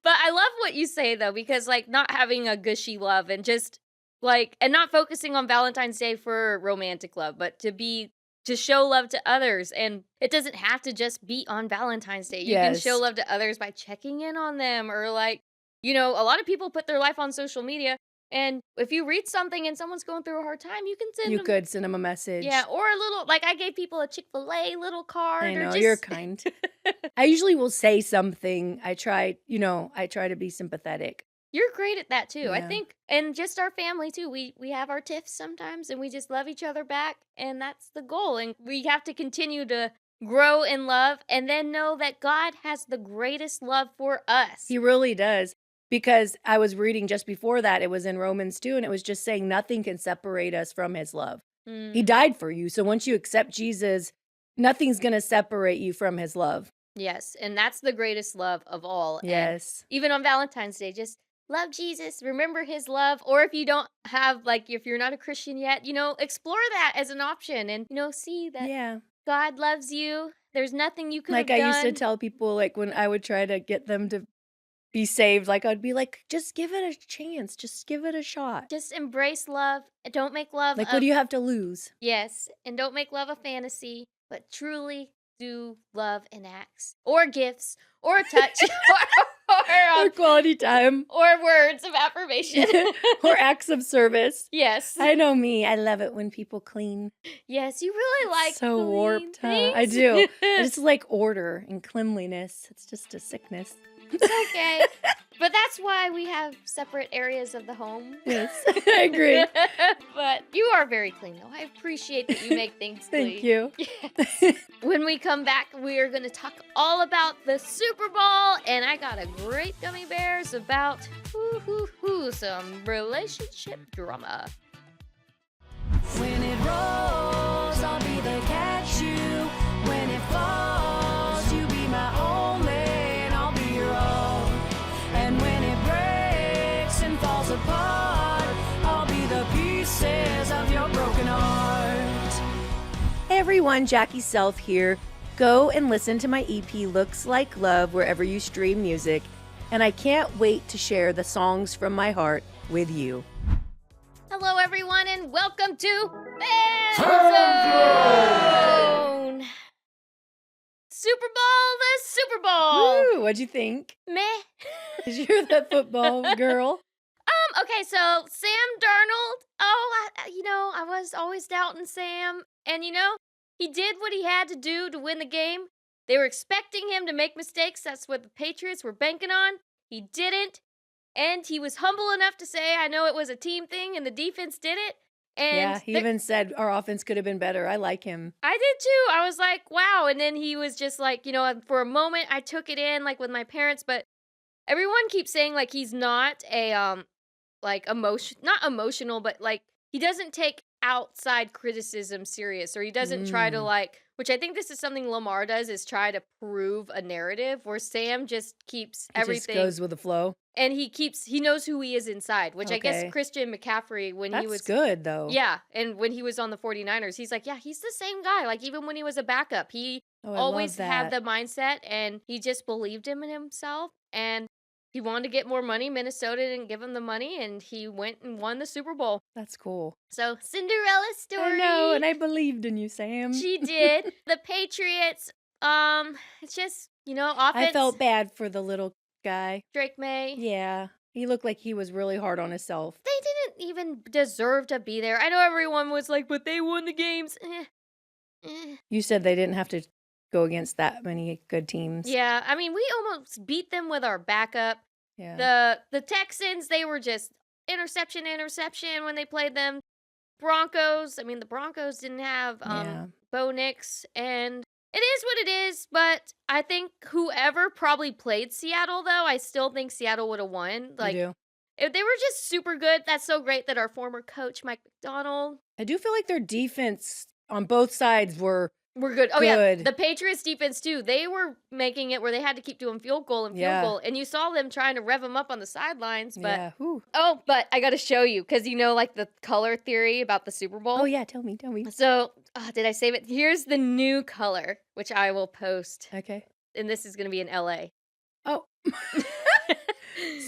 But I love what you say though, because not having a gushy love and just and not focusing on Valentine's Day for romantic love, but to show love to others. And it doesn't have to just be on Valentine's Day. You can show Yes. love to others by checking in on them or a lot of people put their life on social media. And if you read something and someone's going through a hard time, you can send You them. could send them a message. Yeah, or a little, I gave people a Chick-fil-A little card. I or know, just... you're kind. I usually will say something. I try to be sympathetic. You're great at that too. I Yeah. think, and just our family too. We have our tiffs sometimes, and we just love each other back, and that's the goal. And we have to continue to grow in love, and then know that God has the greatest love for us. He really does. Because I was reading just before that, it was in Romans 2, and it was just saying nothing can separate us from his love. He died for you. So once you accept Jesus, nothing's going to separate you from his love. Yes, and that's the greatest love of all. Yes. And even on Valentine's Day, just love Jesus, remember his love. Or if you don't have, if you're not a Christian yet, explore that as an option and, see that Yeah. God loves you. There's nothing you could have Like I done. used to tell people, when I would try to get them to be saved, I'd be like, just give it a chance. Just give it a shot. Just embrace love. Don't make love What do you have to lose? Yes, and don't make love a fantasy, but truly do love in acts or gifts or a touch Or quality time. or words of affirmation. Or acts of service. Yes. I know me. I love it when people clean. Yes, you really like So clean warped, huh? I things. do. I just like order and cleanliness. It's just a sickness. It's okay. But that's why we have separate areas of the home. Yes, I agree. But you are very clean, though. I appreciate that you make things clean. Thank you. Yes. When we come back, we are going to talk all about the Super Bowl, and I got a great Gummy Bears about some relationship drama. When it rolls, I'll be the cashew. When it falls, you be my only, and I'll be your all. And when it breaks and falls apart, I'll be the pieces of your broken heart. Hey everyone, Jackie Self here. Go and listen to my EP Looks Like Love wherever you stream music, and I can't wait to share the songs from my heart with you. Hello, everyone, and welcome to Fan Zone. Super Bowl, the Super Bowl. Woo, what'd you think? Meh. You're the football girl. Okay, so Sam Darnold. I was always doubting Sam, and he did what he had to do to win the game. They were expecting him to make mistakes. That's what the Patriots were banking on. He didn't. And he was humble enough to say, I know it was a team thing and the defense did it. And Yeah, he even said our offense could have been better. I like him. I did too. I was like, wow. And then he was just like, for a moment I took it in with my parents, but everyone keeps saying he's not a not emotional, but he doesn't take outside criticism serious, or he doesn't try to which I think this is something Lamar does, is try to prove a narrative, where Sam just keeps everything. Just goes with the flow. And he knows who he is inside, which I guess Okay. Christian McCaffrey, when he was That's good though. Yeah, and when he was on the 49ers, he's like, yeah, he's the same guy. Even when he was a backup, he Oh, I always love had that. the mindset, and he just believed in himself, and he wanted to get more money. Minnesota didn't give him the money, and he went and won the Super Bowl. That's cool. So, Cinderella story. I know, and I believed in you, Sam. She did. The Patriots, it's just, offense. I felt bad for the little guy. Drake May. Yeah. He looked like he was really hard on himself. They didn't even deserve to be there. I know everyone was like, but they won the games. You said they didn't have to go against that many good teams. Yeah, I mean, we almost beat them with our backup. Yeah. The Texans, they were just interception when they played them. Broncos, I mean, the Broncos didn't have Yeah. Bo Nix, and it is what it is, but I think whoever probably played Seattle, though, I still think Seattle would have won. Like, You do. if they were just super good. That's so great that our former coach, Mike McDonald, I do feel like their defense on both sides were we're good. Oh, yeah. Good. The Patriots defense, too. They were making it where they had to keep doing field goal. And you saw them trying to rev them up on the sidelines. But yeah. Whew. Oh, but I got to show you because you know, like the color theory about the Super Bowl. Oh yeah, tell me. So, did I save it? Here's the new color, which I will post. Okay. And this is going to be in LA. Oh.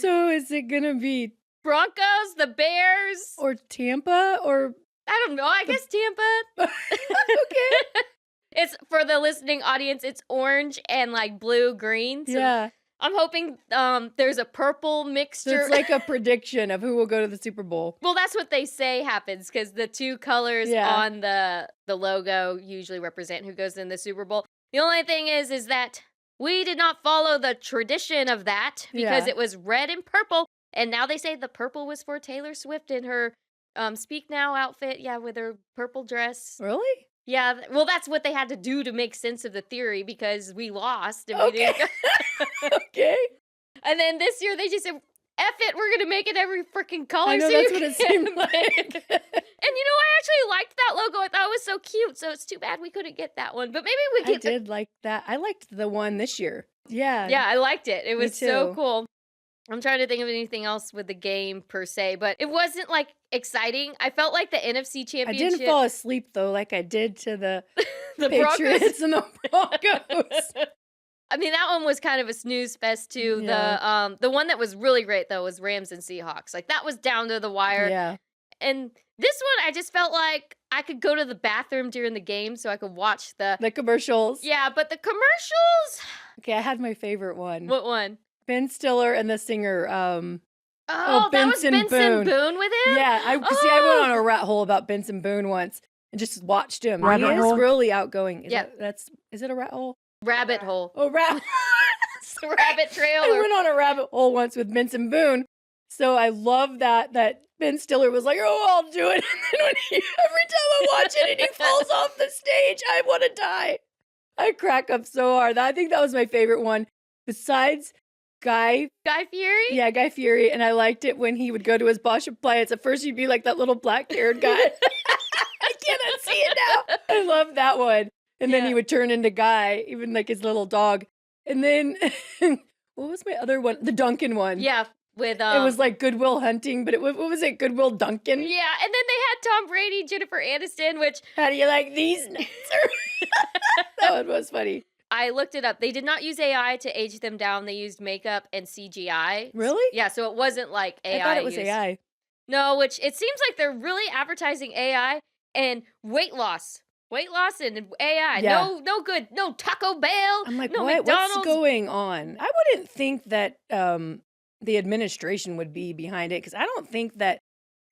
So is it gonna be Broncos, the Bears, or Tampa or I don't know. I guess Tampa. okay? It's for the listening audience. It's orange and like blue, green. So Yeah. I'm hoping there's a purple So mixture. it's like a prediction of who will go to the Super Bowl. Well, that's what they say happens because the two colors Yeah. on the logo usually represent who goes in the Super Bowl. The only thing is that we did not follow the tradition of that because Yeah. it was red and purple, and now they say the purple was for Taylor Swift in her Speak Now outfit. Yeah, with her purple dress. Really? Yeah, well, that's what they had to do to make sense of the theory because we lost and we didn't. Okay. And then this year they just said, "F it, we're gonna make it every freaking color." I know so that's you what it can seemed pick." like. And you know, I actually liked that logo. I thought it was so cute. So it's too bad we couldn't get that one. But maybe we I get. did like that. I liked the one this year. Yeah. Yeah, I liked it. It Me was so too. cool. I'm trying to think of anything else with the game per se, but it wasn't like exciting. I felt like the NFC I Championship. didn't fall asleep though, like I did to the the Patriots and the Broncos. Broncos. I mean, that one was kind of a snooze fest too. Yeah. The one that was really great though was Rams and Seahawks. Like that was down to the wire. Yeah. And this one, I just felt like I could go to the bathroom during the game so I could watch the. The commercials. Yeah, but the commercials. Okay, I had my favorite one. What one? Ben Stiller and the singer. Oh, that was Benson Benson Boone. Boone with him. Yeah, I went on a rat hole about Benson Boone once and just watched him. Rabbit He hole? is really outgoing. Yeah. Is it a rat hole? Rabbit hole. Oh, rat. Rabbit trail. I Or, went on a rabbit hole once with Benson Boone. So I love that Ben Stiller was like, "Oh, I'll do it." And then every time I watch it and he falls off the stage, I want to die. I crack up so hard. I think that was my favorite one. Besides Guy Fieri. Yeah, Guy Fieri. And I liked it when he would go to his Bosch appliance. At first, he'd be like that little black-haired guy. I cannot see it now. I love that one. And then Yeah. he would turn into Guy, even like his little dog. And then, what was my other one? The Duncan one. Yeah, with It was like Goodwill Hunting, but what was it? Goodwill Duncan? yeah, and then they had Tom Brady, Jennifer Aniston, which How do you like these nuts? That one was funny. I looked it up. They did not use AI to age them down. They used makeup and CGI. Really? Yeah, so it wasn't like AI. I thought it was used. AI. No, which it seems like they're really advertising AI and weight loss. Weight loss and AI. Yeah. No good. No Taco Bell. I'm like, no what? McDonald's. What's going on? I wouldn't think that the administration would be behind it because I don't think that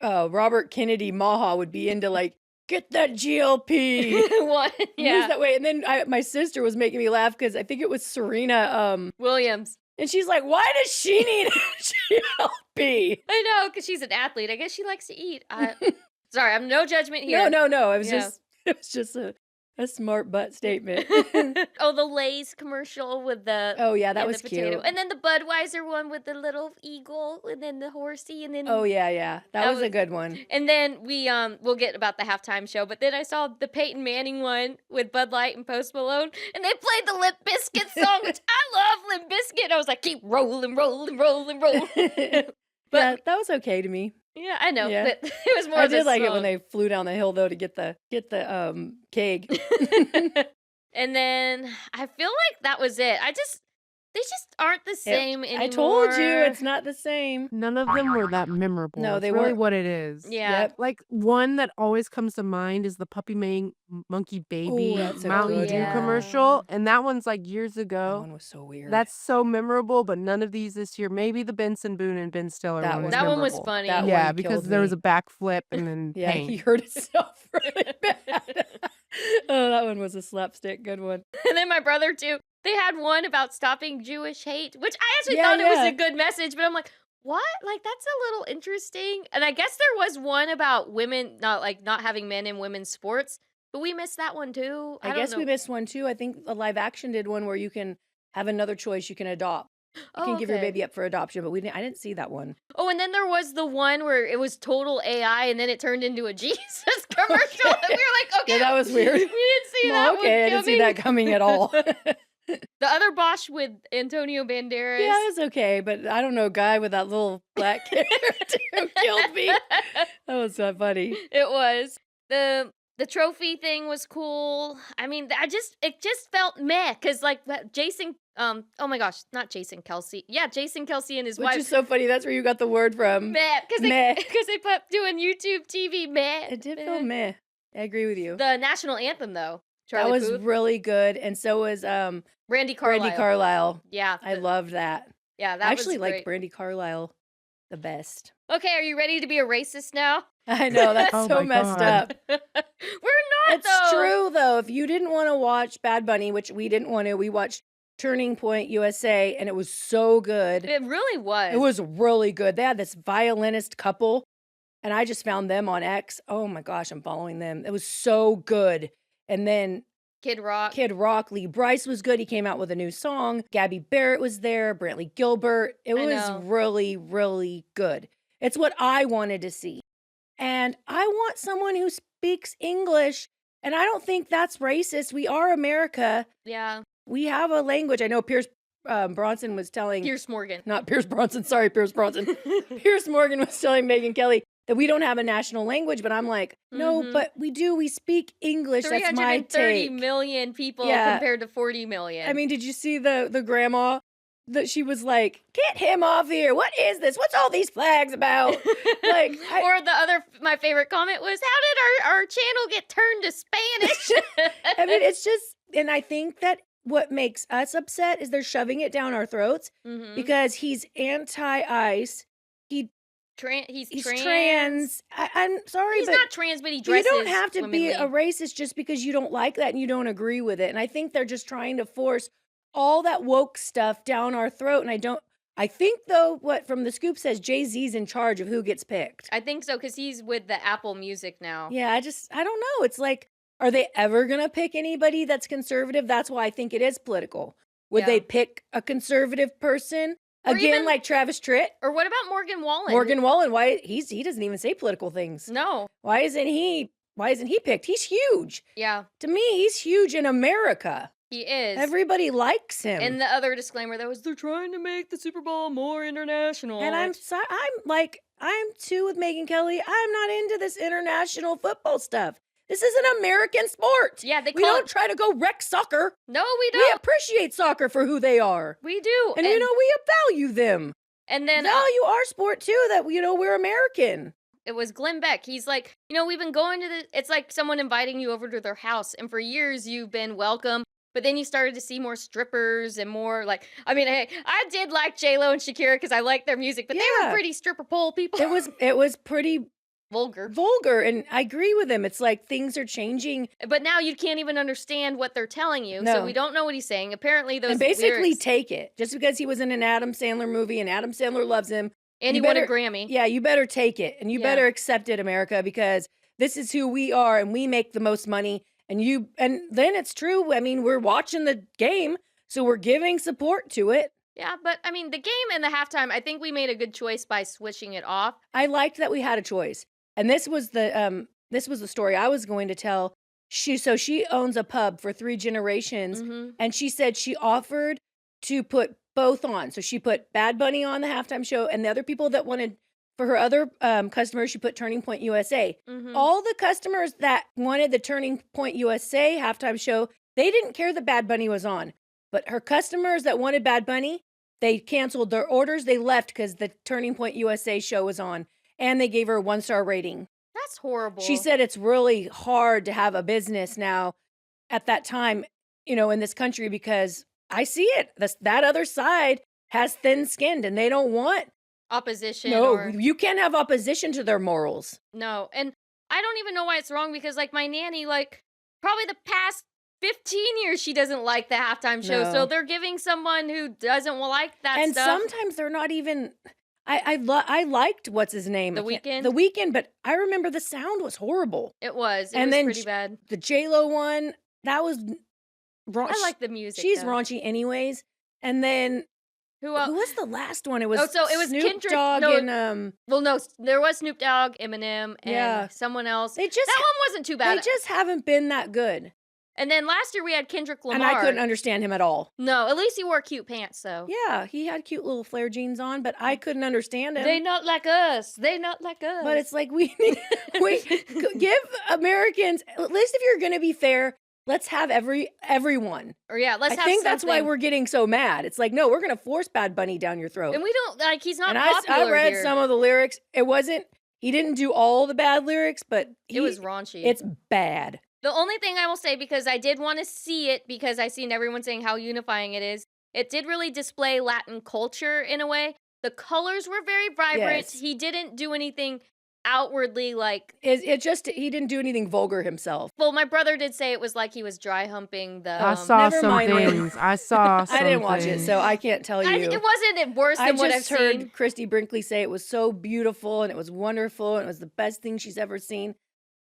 Robert Kennedy Maha would be into like, get that GLP. What? Lose Yeah. that weight. And then my sister was making me laugh because I think it was Serena. Williams. And she's like, why does she need GLP? I know, because she's an athlete. I guess she likes to eat. Sorry, I'm no judgment here. No. It was Yeah. just a smart butt statement. Oh, the Lay's commercial with the Oh yeah, that and was the potato. cute. And then the Budweiser one with the little eagle and then the horsey and then Oh yeah. That was a good one. And then we'll get about the halftime show, but then I saw the Peyton Manning one with Bud Light and Post Malone, and they played the Limp Bizkit song, which I love Limp Bizkit. I was like, keep rolling. Yeah, that was okay to me. Yeah, I know. Yeah. But it was more I of a did like it when song. they flew down the hill though to get the keg. And then I feel like that was it. They They just aren't the same anymore. I told you it's not the same. None of them were that memorable. No, It's they really weren't. what it is. Yeah. Yep. Like, one that always comes to mind is the Puppy Monkey Baby that's a Mountain good Dew one. commercial, and that one's, like, years That ago. one was so weird. That's so memorable, but none of these this year. Maybe the Benson Boone and Ben Stiller That one one- is That one was memorable. funny. That Yeah, one because killed there was me. a backflip and then Yeah, pain. he hurt himself really bad. Oh, that one was a slapstick. Good one. And then my brother too. They had one about stopping Jewish hate, which I actually Yeah, thought it was yeah. a good message, but I'm like, what? Like that's a little interesting. And I guess there was one about women not having men in women's sports, but we missed that one too. I don't guess know. we missed one too. I think a live action did one where you can have another choice. You can adopt. You can give your okay. baby up for adoption, but I didn't see that one. Oh, and then there was the one where it was total AI, and then it turned into a Jesus commercial, and we were like, okay, Yeah, that was weird. We didn't see that one Okay, I didn't see that coming at all. The other Bosch with Antonio Banderas. Yeah, it was okay, but I don't know, guy with that little black character who killed me. That was so funny. It was. The trophy thing was cool. I mean, it just felt meh because like Jason, oh my gosh, not Jason Kelsey. Yeah, Jason Kelsey and his Which wife. is so funny. That's where you got the word from. Meh Meh. because they put doing YouTube TV. Meh. It did feel meh. I agree with you. The national anthem though. That Charlie was Puth, really good, and so was Randy Carlisle. Brandy Carlisle. Yeah, I loved that. Yeah, that I actually was great. liked Brandy Carlisle the best. Okay, are you ready to be a racist now? I know that's Oh so my messed God. up. We're not. It's though. true though. If you didn't want to watch Bad Bunny, which we didn't want to, we watched Turning Point USA, and it was so good. It really was. It was really good. They had this violinist couple, and I just found them on X. Oh my gosh, I'm following them. It was so good. And then Kid Rock. Kid Rock, Lee Bryce was good. He came out with a new song. Gabby Barrett was there. Brantley Gilbert. It I was know. really, really good. It's what I wanted to see. And I want someone who speaks English. And I don't think that's racist. We are America. Yeah, We have a language. I know Pierce Bronson was telling, Pierce Morgan. not Pierce Bronson, sorry, Pierce Bronson. Pierce Morgan was telling Megyn Kelly that we don't have a national language, but I'm like, no, Mhm. but we do. We speak English. That's my 330 take. million people Yeah. compared to 40 million. I mean, did you see the grandma that she was like, get him off here. What is this? What's all these flags about? Like, or the other, my favorite comment was, how did our channel get turned to Spanish? I mean, it's just, and I think that what makes us upset is they're shoving it down our throats Mhm. because he's anti-ICE. He's trans. I'm sorry, He's but not trans, but he you dresses don't have to be a womanly. racist just because you don't like that and you don't agree with it. And I think they're just trying to force all that woke stuff down our throat. And I think though, what from the scoop says, Jay-Z's in charge of who gets picked. I think so, because he's with the Apple Music now. Yeah, I don't know. It's like, are they ever going to pick anybody that's conservative? That's why I think it is political. Would Yeah. they pick a conservative person? Or Again, even- like Travis Tritt? Or what about Morgan Wallen? Morgan Wallen, why he doesn't even say political things. No. Why isn't he picked? He's huge. Yeah, To me, he's huge in America. he is. Everybody likes him. And the other disclaimer that was, they're trying to make the Super Bowl more international. And I'm too with Megyn Kelly. I'm not into this international football stuff. This is an American sport. Yeah, they We call don't it. try to go wreck soccer. No, we We don't. appreciate soccer for who they are. We do. And we value them. and then Value our sport too, that we're American. it was Glenn Beck. He's like, we've been going to it's like someone inviting you over to their house, and for years you've been welcome. But then you started to see more strippers and more I did like J-Lo and Shakira because I liked their music, but they Yeah. were pretty stripper pole people. It was pretty vulgar. vulgar, and I agree with him. It's like things are changing. But now you can't even understand what they're telling you, so No. we don't know what he's saying. Apparently those And basically lyrics, take it. Just because he was in an Adam Sandler movie and Adam Sandler loves him. and he you won a better- Grammy. Yeah, you better take it. And you Yeah. better accept it, America, because this is who we are and we make the most money. And then it's true. I mean, we're watching the game, so we're giving support to it. Yeah, but I mean, the game and the halftime, I think we made a good choice by switching it off. I liked that we had a choice. And this was the story I was going to tell. She owns a pub for 3 generations, Mhm. and she said she offered to put both on. So she put Bad Bunny on the halftime show, and the other people that wanted, for her other customers, she put Turning Point USA. Mhm. All the customers that wanted the Turning Point USA halftime show, they didn't care that Bad Bunny was on. But her customers that wanted Bad Bunny, they canceled their orders. They left because the Turning Point USA show was on, and they gave her a 1-star rating. That's horrible. She said it's really hard to have a business now at that time, in this country, because I see it. That other side has thin-skinned, and they don't want opposition. No, you can't have opposition to their morals. No, and I don't even know why it's wrong because, like, my nanny, like, probably the past 15 years she doesn't like the halftime show, No. so they're giving someone who doesn't like that And stuff. sometimes they're not even. I liked what's his name, The Weeknd? The Weeknd, but I remember the sound was horrible. It was And then pretty bad. The J-Lo one, that was. I like the music. She's though. raunchy anyways. And then Who who was the last one? It was so it was Snoop Kendrick- Dogg no, and Well, no, there was Snoop Dogg, Eminem, and Yeah. someone else. they just That one wasn't too bad. they just haven't been that good. And then last year we had Kendrick Lamar. And I couldn't understand him at all. No, at least he wore cute pants, though. Yeah, he had cute little flare jeans on, but I couldn't understand him. They not like us. They not like us. But it's like we give Americans, at least if you're going to be fair, let's have everyone. or yeah, let's I have think that's why something. we're getting so mad. It's like, no, we're going to force Bad Bunny down your throat. And we don't like. He's not And popular I read here. some of the lyrics. He didn't do all the bad lyrics, but It was raunchy. it's bad. The only thing I will say, because I did want to see it, because I seen everyone saying how unifying it is, it did really display Latin culture in a way. The colors were very vibrant. Yes. He didn't do anything outwardly like. It just, he didn't do anything vulgar himself. Well, my brother did say it was like he was dry humping the. I saw never some mind him. things. I saw some I didn't watch it, things. so I can't tell you. It wasn't worse I than what I've just heard seen. Christy Brinkley say it was so beautiful and it was wonderful and it was the best thing she's ever seen.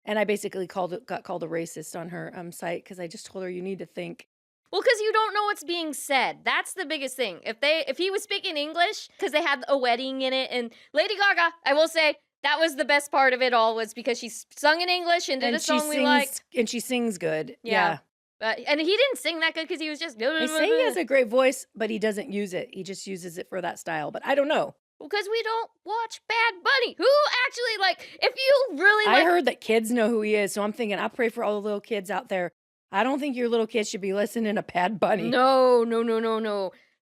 And I basically got called a racist on her site because I just told her you need to think. Well, because you don't know what's being said. That's the biggest thing. If he was speaking English, because they had a wedding in it, and Lady Gaga, I will say that was the best part of it all, was because she sung in English and did a song we liked. And she sings good. Yeah. And he didn't sing that good because he was just. They say he has a great voice, but he doesn't use it. He just uses it for that style. But I don't know. Because we don't watch Bad Bunny. Who actually, like, if you really I like. heard that kids know who he is, so I'm thinking I pray for all the little kids out there. I don't think your little kids should be listening to Bad Bunny. No.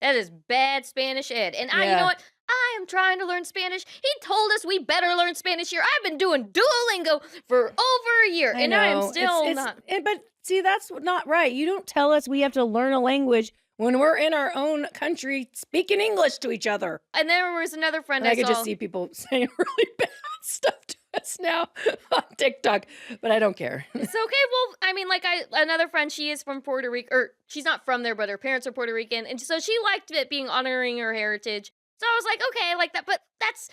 That is bad Spanish ed. And you Yeah. know what? I am trying to learn Spanish. He told us we better learn Spanish here. I've been doing Duolingo for over a year, and I am know. still not. But see, that's not right. You don't tell us we have to learn a language when we're in our own country speaking English to each other. And there was another friend And I I could saw. just see people saying really bad stuff to us now on TikTok, but I don't care. It's okay. Well, I mean, like another friend, she is from Puerto Rico, or she's not from there, but her parents are Puerto Rican, and so she liked it being honoring her heritage. So I was like, okay, I like that, but that's.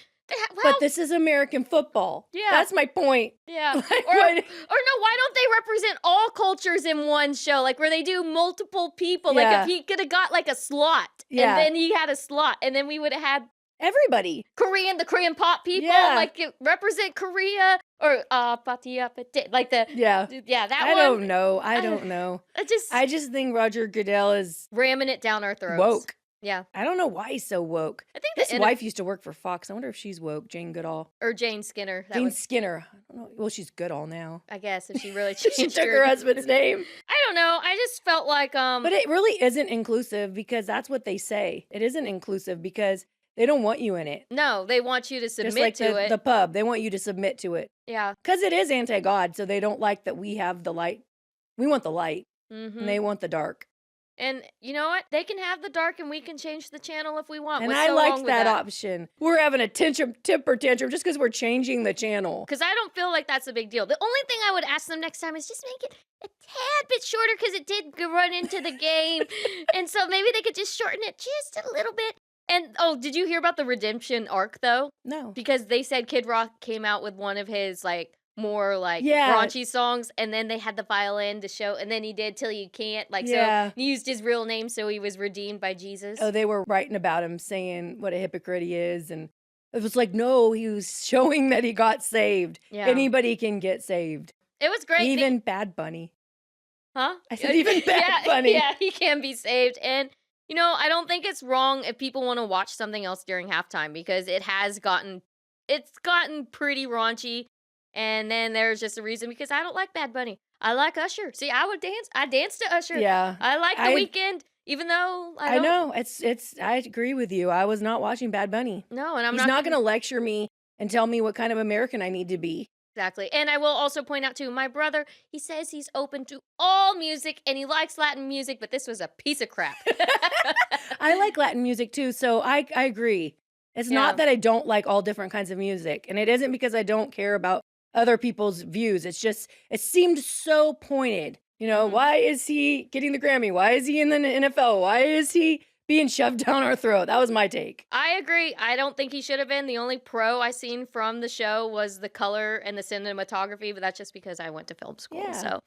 But this is American football. Yeah. That's my point. Yeah. Like, or what- no, why don't they represent all cultures in one show? Like where they do multiple people. Yeah. Like if he could have got like a slot. Yeah. And then he had a slot. And then we would have had Everybody. the Korean pop people. Yeah. Like represent Korea. Or like the Yeah. that I one. don't know. I don't know. I just think Roger Goodell is ramming it down our throats. woke. Yeah. I don't know why he's so woke. I think His wife used to work for Fox. I wonder if she's woke. Jane Goodall. or Jane Skinner. That Jane was, Skinner. I don't know. Well, she's Goodall now. I guess, if she really changed She took her husband's name. I don't know. I just felt like But it really isn't inclusive because that's what they say. It isn't inclusive because they don't want you in it. no, they want you to submit Just like to it. the pub. They want you to submit to it. Yeah. Because it is anti-God, so they don't like that we have the light. We want the light, Mm-hmm. and they want the dark. And you know what? They can have the dark and we can change the channel if we want. And What's I so wrong liked with that option. We're having a temper tantrum just because we're changing the channel. Because I don't feel like that's a big deal. The only thing I would ask them next time is just make it a tad bit shorter because it did run into the game. And so maybe they could just shorten it just a little bit. And, did you hear about the redemption arc, though? No. Because they said Kid Rock came out with one of his, like, more, like, Yeah. raunchy songs, and then they had the violin to show, and then he did Till You Can't, like, Yeah. so he used his real name, so he was redeemed by Jesus. Oh, they were writing about him, saying what a hypocrite he is. And it was like, no, he was showing that he got saved. Yeah. Anybody can get saved. It was great. Even Bad Bunny. Huh? I said even Bad Bunny. Yeah, he can be saved. And, I don't think it's wrong if people want to watch something else during halftime because it's gotten pretty raunchy. And then there's just a reason because I don't like Bad Bunny. I like Usher. See, I danced to Usher. Yeah. I like The Weeknd. Even though I know. It's I agree with you. I was not watching Bad Bunny. No, and I'm He's not not gonna gonna lecture me and tell me what kind of American I need to be. Exactly. And I will also point out too, my brother, he says he's open to all music and he likes Latin music, but this was a piece of crap. I like Latin music too, so I agree. It's Yeah. not that I don't like all different kinds of music, and it isn't because I don't care about other people's views. It's just it seemed so pointed. You know, Mhm. why is he getting the Grammy? Why is he in the NFL? Why is he being shoved down our throat? That was my take. I agree. I don't think he should have been. The only pro I seen from the show was the color and the cinematography, but that's just because I went to film school. Yeah. So,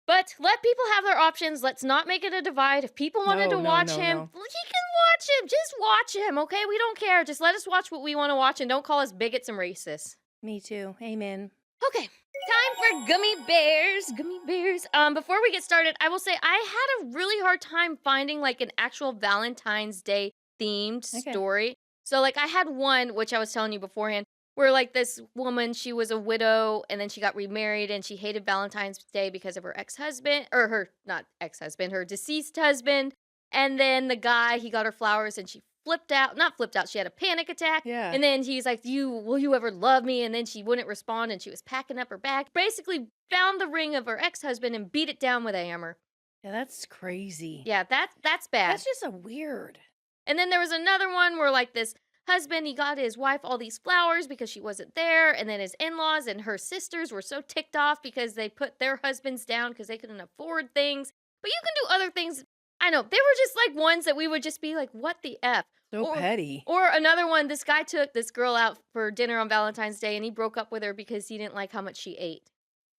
but let people have their options. Let's not make it a divide. If people wanted to No, watch no, him, no. he can watch him. Just watch him, okay? We don't care. Just let us watch what we want to watch and don't call us bigots and racists. Me too. Amen. Okay, time for Gummy Bears. Gummy Bears. Before we get started, I will say I had a really hard time finding like an actual Valentine's Day themed Okay. story. So like I had one which I was telling you beforehand, where like this woman, she was a widow and then she got remarried and she hated Valentine's Day because of her ex-husband or her not ex-husband, her deceased husband. And then the guy, he got her flowers and she not flipped out, she had a panic attack. Yeah. And then he's like, will you ever love me? And then she wouldn't respond and she was packing up her bag. Basically found the ring of her ex-husband and beat it down with a hammer. Yeah, that's crazy. Yeah, that's bad. That's just a weird. And then there was another one where like this husband, he got his wife all these flowers because she wasn't there. And then his in-laws and her sisters were so ticked off because they put their husbands down because they couldn't afford things. But you can do other things. I know, they were just like ones that we would just be like, what the F? So petty. Or another one, this guy took this girl out for dinner on Valentine's Day and he broke up with her because he didn't like how much she ate.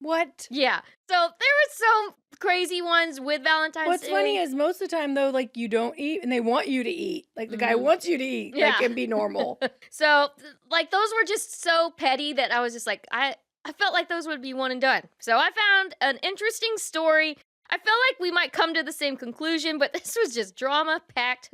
What? Yeah. So there were some crazy ones with Valentine's What's Day. funny is most of the time though, like you don't eat and they want you to eat. Like the guy Mhm. wants you to eat. Yeah. Like and be normal. So like those were just so petty that I was just like, I felt like those would be one and done. So I found an interesting story. I felt like we might come to the same conclusion, but this was just drama packed.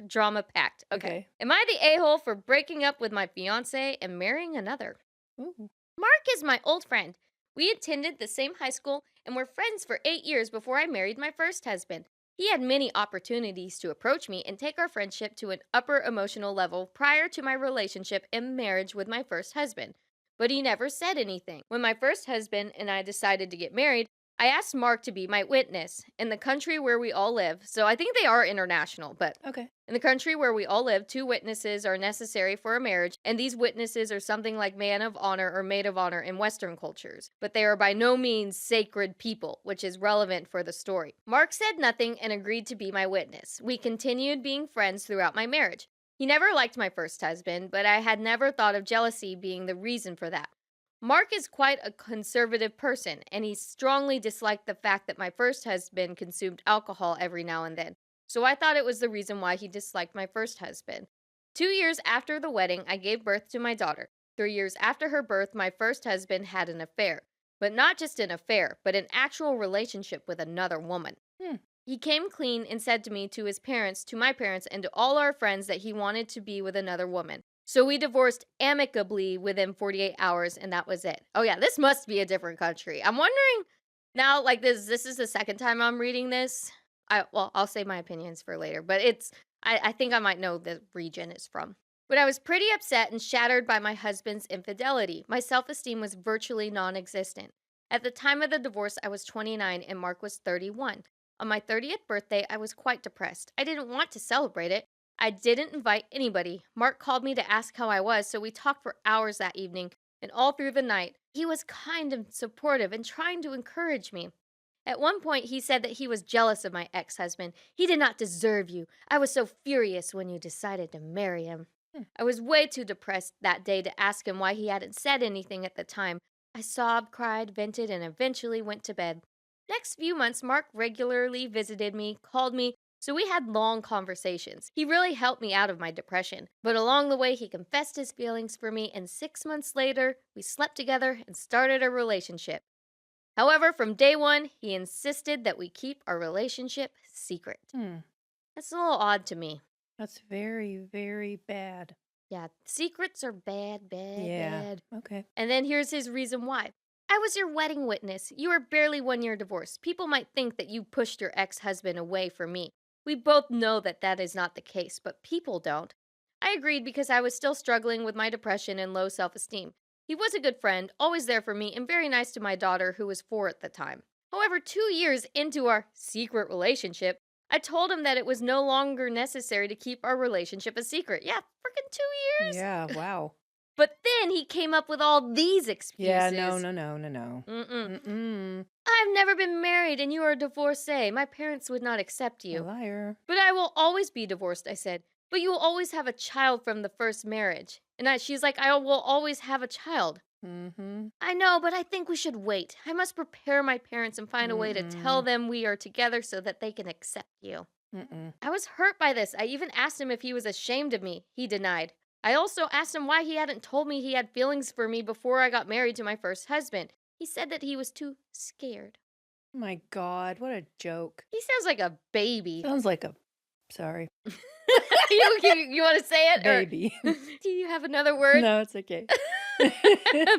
Okay. Am I the a-hole for breaking up with my fiance and marrying another? Ooh. Mark is my old friend. We attended the same high school and were friends for 8 years before I married my first husband. He had many opportunities to approach me and take our friendship to an upper emotional level prior to my relationship and marriage with my first husband, but he never said anything. When my first husband and I decided to get married, I asked Mark to be my witness in the country where we all live. So I think they are international, but Okay. in the country where we all live, 2 witnesses are necessary for a marriage, and these witnesses are something like man of honor or maid of honor in Western cultures. But they are by no means sacred people, which is relevant for the story. Mark said nothing and agreed to be my witness. We continued being friends throughout my marriage. He never liked my first husband, but I had never thought of jealousy being the reason for that. Mark is quite a conservative person, and he strongly disliked the fact that my first husband consumed alcohol every now and then. So I thought it was the reason why he disliked my first husband. 2 years after the wedding, I gave birth to my daughter. 3 years after her birth, my first husband had an affair. But not just an affair, but an actual relationship with another woman. He came clean and said to me, to his parents, to my parents, and to all our friends that he wanted to be with another woman. So we divorced amicably within 48 hours, and that was it. Oh yeah, this must be a different country. I'm wondering now, like this is the second time I'm reading this. I'll save my opinions for later, but I think I might know the region it's from. But I was pretty upset and shattered by my husband's infidelity. My self-esteem was virtually non-existent. At the time of the divorce, I was 29 and Mark was 31. On my 30th birthday, I was quite depressed. I didn't want to celebrate it. I didn't invite anybody. Mark called me to ask how I was, so we talked for hours that evening and all through the night. He was kind and supportive and trying to encourage me. At one point, he said that he was jealous of my ex-husband. He did not deserve you. I was so furious when you decided to marry him. I was way too depressed that day to ask him why he hadn't said anything at the time. I sobbed, cried, vented, and eventually went to bed. Next few months, Mark regularly visited me, called me, so we had long conversations. He really helped me out of my depression. But along the way, he confessed his feelings for me, and 6 months later, we slept together and started a relationship. However, from day one, he insisted that we keep our relationship secret. That's a little odd to me. That's very, very bad. Yeah, secrets are bad, Yeah. bad. Okay. And then here's his reason why. I was your wedding witness. You were barely 1 year divorced. People might think that you pushed your ex-husband away from me. We both know that that is not the case, but people don't. I agreed because I was still struggling with my depression and low self esteem. He was a good friend, always there for me, and very nice to my daughter, who was 4 at the time. However, 2 years into our secret relationship, I told him that it was no longer necessary to keep our relationship a secret. Yeah, freaking 2 years. Yeah, wow. But then he came up with all these excuses. Yeah, no. I've never been married and you are a divorcee. My parents would not accept A you. liar. But I will always be divorced, I said. But you will always have a child from the first marriage. And she's like, I will always have a child. Mm-hmm. I know, but I think we should wait. I must prepare my parents and find a way to tell them we are together so that they can accept you. I was hurt by this. I even asked him if he was ashamed of me. He denied. I also asked him why he hadn't told me he had feelings for me before I got married to my first husband. He said that he was too scared. Oh my God, what a joke. He sounds like a baby. Sounds like a, sorry, you want to say it? Or baby. do you have another word? No, it's okay.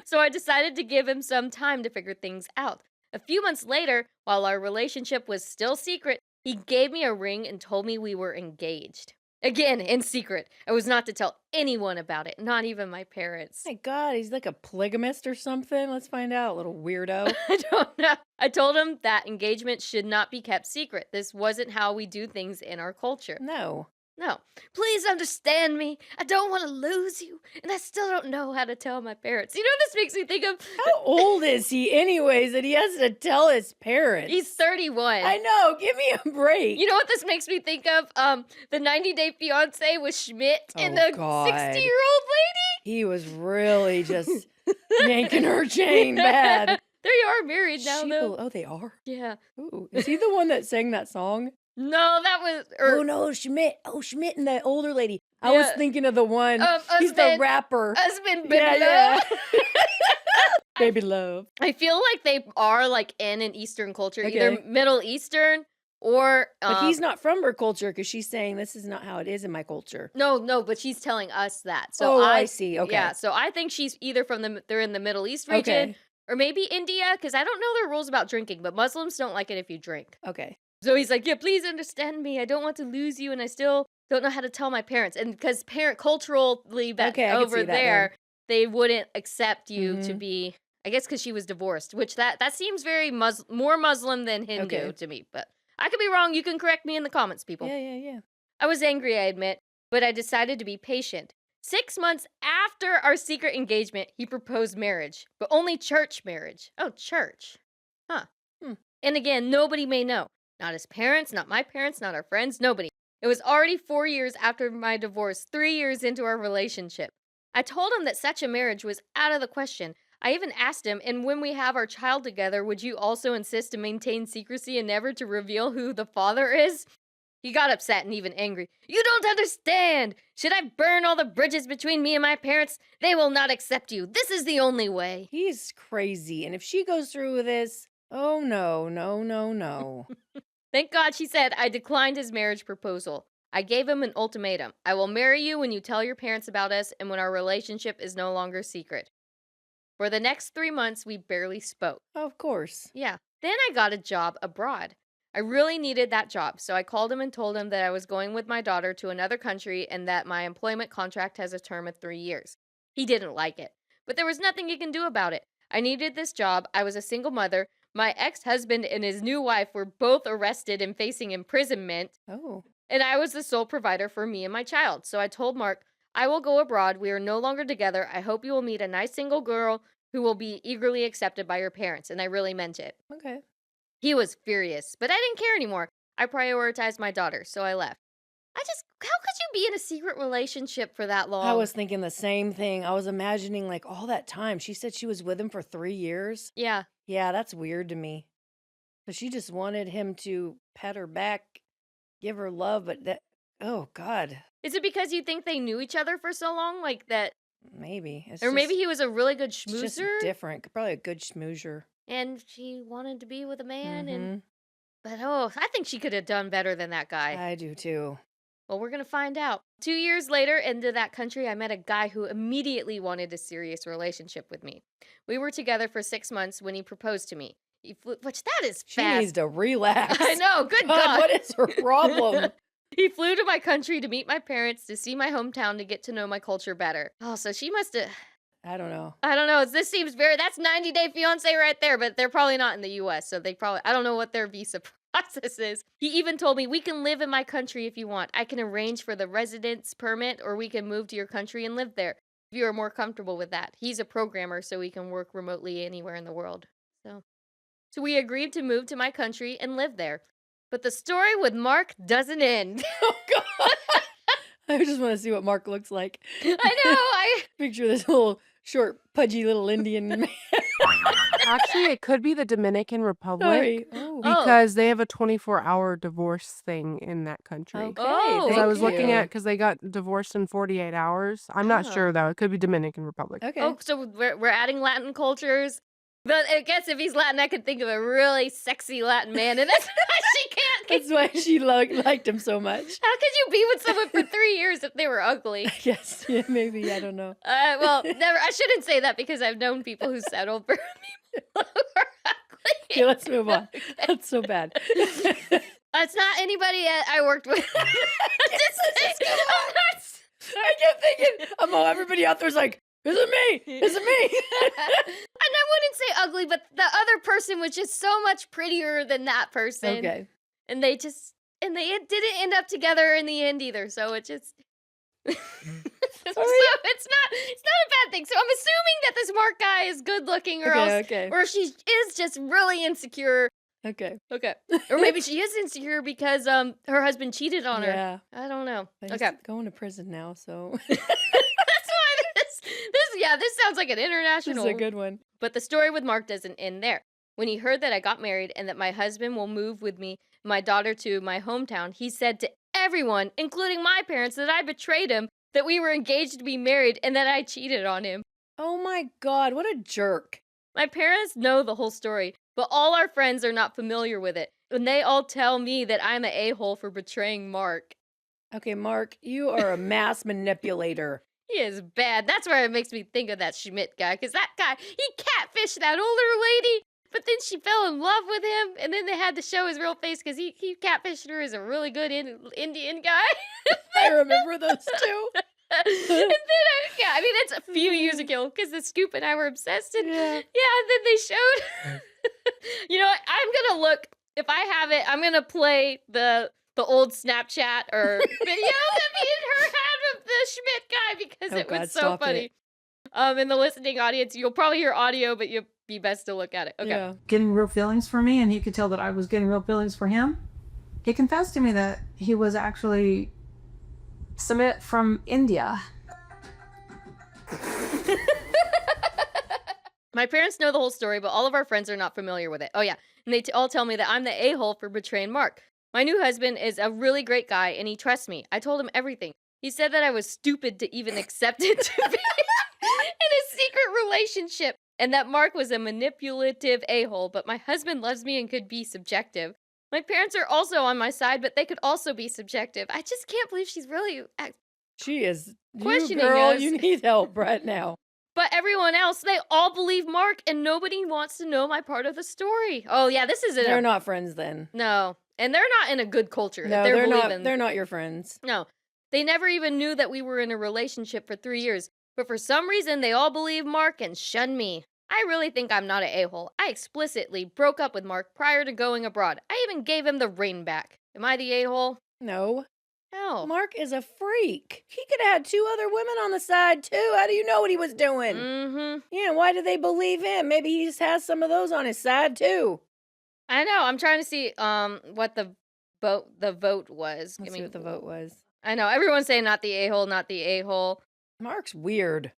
So I decided to give him some time to figure things out. A few months later, while our relationship was still secret, he gave me a ring and told me we were engaged. Again, in secret. I was not to tell anyone about it, not even my parents. My God, he's like a polygamist or something. Let's find out, little weirdo. I don't know. I told him that engagement should not be kept secret. This wasn't how we do things in our culture. No. No. Please understand me. I don't want to lose you. And I still don't know how to tell my parents. You know what this makes me think of? How old is he anyways that he has to tell his parents? He's 31. I know. Give me a break. You know what this makes me think of? The 90-Day Fiancé with Schmidt and Oh, the God. 60-year-old lady. He was really just yanking her chain bad. They are married now, though. Oh, they are? Yeah. Ooh. Is he the one that sang that song? No, that was... Oh, no, Schmidt. Oh, Schmidt and the older lady. I was Yeah. thinking of the one. He's the husband- rapper. Husband, Yeah, baby yeah. love. Baby love. I feel like they are like in an Eastern culture, Okay. either Middle Eastern or... But he's not from her culture because she's saying this is not how it is in my culture. No, but she's telling us that. So Oh, I see. Okay. Yeah, so I think she's either they're in the Middle East region Okay. or maybe India, because I don't know their rules about drinking, but Muslims don't like it if you drink. Okay. So he's like, yeah, please understand me. I don't want to lose you, and I still don't know how to tell my parents. And because culturally back Okay, I can over see that there, they wouldn't accept you to Mhm. be, I guess because she was divorced, which that seems very more Muslim than Hindu Okay. to me. But I could be wrong. You can correct me in the comments, people. Yeah. I was angry, I admit, but I decided to be patient. 6 months after our secret engagement, he proposed marriage, but only church marriage. Oh, church. Huh. And again, nobody may know. Not his parents, not my parents, not our friends, nobody. It was already 4 years after my divorce, 3 years into our relationship. I told him that such a marriage was out of the question. I even asked him, and when we have our child together, would you also insist to maintain secrecy and never to reveal who the father is? He got upset and even angry. You don't understand! Should I burn all the bridges between me and my parents? They will not accept you. This is the only way. He's crazy. And if she goes through with this, oh no. Thank God, she said, I declined his marriage proposal. I gave him an ultimatum. I will marry you when you tell your parents about us and when our relationship is no longer secret. For the next 3 months, we barely spoke. Of course. Yeah. Then I got a job abroad. I really needed that job, so I called him and told him that I was going with my daughter to another country and that my employment contract has a term of 3 years. He didn't like it, but there was nothing he can do about it. I needed this job. I was a single mother. My ex-husband and his new wife were both arrested and facing imprisonment, Oh. and I was the sole provider for me and my child. So I told Mark, I will go abroad. We are no longer together. I hope you will meet a nice single girl who will be eagerly accepted by your parents. And I really meant it. Okay. He was furious, but I didn't care anymore. I prioritized my daughter, so I left. How could you be in a secret relationship for that long? I was thinking the same thing. I was imagining like all that time. She said she was with him for 3 years. Yeah. Yeah, that's weird to me. But she just wanted him to pet her back, give her love, but that, oh God, Is it because you think they knew each other for so long? Like that, maybe. It's or maybe just- he was a really good it's just schmoozer different. Probably a good schmoozer. and she wanted to be with a man and Mhm. but I think she could have done better than that guy. I do too. Well, we're going to find out. 2 years later, into that country, I met a guy who immediately wanted a serious relationship with me. We were together for 6 months when he proposed to me. He flew, which that is She fast. needs to relax. I know. Good God, God. what is her problem? He flew to my country to meet my parents, to see my hometown, to get to know my culture better. Oh, so she must have. I don't know. I don't know. This seems that's 90 Day Fiancé right there, but they're probably not in the US. So I don't know what their visa process is. He even told me, we can live in my country if you want. I can arrange for the residence permit, or we can move to your country and live there if you are more comfortable with that. He's a programmer, so he can work remotely anywhere in the world. So we agreed to move to my country and live there. But the story with Mark doesn't end. Oh, God. I just want to see what Mark looks like. I know. Picture this little short, pudgy little Indian man. Actually, it could be the Dominican Republic Sorry. Oh. because they have a 24-hour divorce thing in that country. Okay. Oh, Because I was thank looking you. at because they got divorced in 48 hours. I'm not Oh. sure though. It could be Dominican Republic. Okay. Oh, so we're adding Latin cultures. But I guess if he's Latin, I could think of a really sexy Latin man, and that's why she can't. That's why she liked him so much. How could you be with someone for 3 years if they were ugly? I guess. Yeah, maybe. I don't know. Well, never. I shouldn't say that because I've known people who settled for people who are ugly. Okay, let's move on. That's so bad. It's not anybody I worked with. I kept thinking, everybody out there's like, is it me? Is it me? And I wouldn't say ugly, but the other person was just so much prettier than that person. Okay. And they didn't end up together in the end either. So it just. So it's not a bad thing. So I'm assuming that this Mark guy is good looking, or else, Okay. or she is just really insecure. Okay. Okay. Or maybe she is insecure because her husband cheated on her. Yeah. I don't know. But he's Okay. going to prison now, so That's why this sounds like an this international. is a good one. But the story with Mark doesn't end there. When he heard that I got married and that my husband will move with me, my daughter, to my hometown, he said to everyone, including my parents, that I betrayed him, that we were engaged to be married, and that I cheated on him. Oh my God, what a jerk. My parents know the whole story, but all our friends are not familiar with it, and they all tell me that I'm an a-hole for betraying Mark. Okay, Mark, you are a mass manipulator. He is bad. That's where it makes me think of that Schmidt guy, because that guy, he catfished that older lady, but then she fell in love with him, and then they had to show his real face because he catfished her as a really good Indian guy. I remember those two. And then, it's a few years ago because the Scoop and I were obsessed. And Yeah. and then they showed. You know what? I'm gonna look. If I have it, I'm gonna play the old Snapchat or video that me and her had of the Schmidt guy because Oh, it was God, so stop funny. In the listening audience, you'll probably hear audio, but you'll be best to look at it. Okay. Yeah. Getting real feelings for me, and he could tell that I was getting real feelings for him. He confessed to me that he was actually Sumit from India. My parents know the whole story, but all of our friends are not familiar with it. Oh, yeah. And they all tell me that I'm the a-hole for betraying Mark. My new husband is a really great guy, and he trusts me. I told him everything. He said that I was stupid to even accept it to be in a secret relationship, and that Mark was a manipulative a-hole, but my husband loves me and could be subjective. My parents are also on my side, but they could also be subjective. I just can't believe she's really... She is. Questioning you, girl, us. you need help right now. But everyone else, they all believe Mark, and nobody wants to know my part of the story. Oh, yeah, this isn't They're not friends then. No. And they're not in a good culture. No, if they're not. believing- They're not your friends. No. They never even knew that we were in a relationship for 3 years. But for some reason, they all believe Mark and shun me. I really think I'm not an a-hole. I explicitly broke up with Mark prior to going abroad. I even gave him the ring back. Am I the a-hole? No. No. Mark is a freak. He could have had 2 other women on the side too. How do you know what he was doing? Mm-hmm. Yeah, why do they believe him? Maybe he just has some of those on his side too. I know. I'm trying to see what the vote was. Let's see what the vote was. I know. Everyone's saying not the a-hole, not the a-hole. Mark's weird.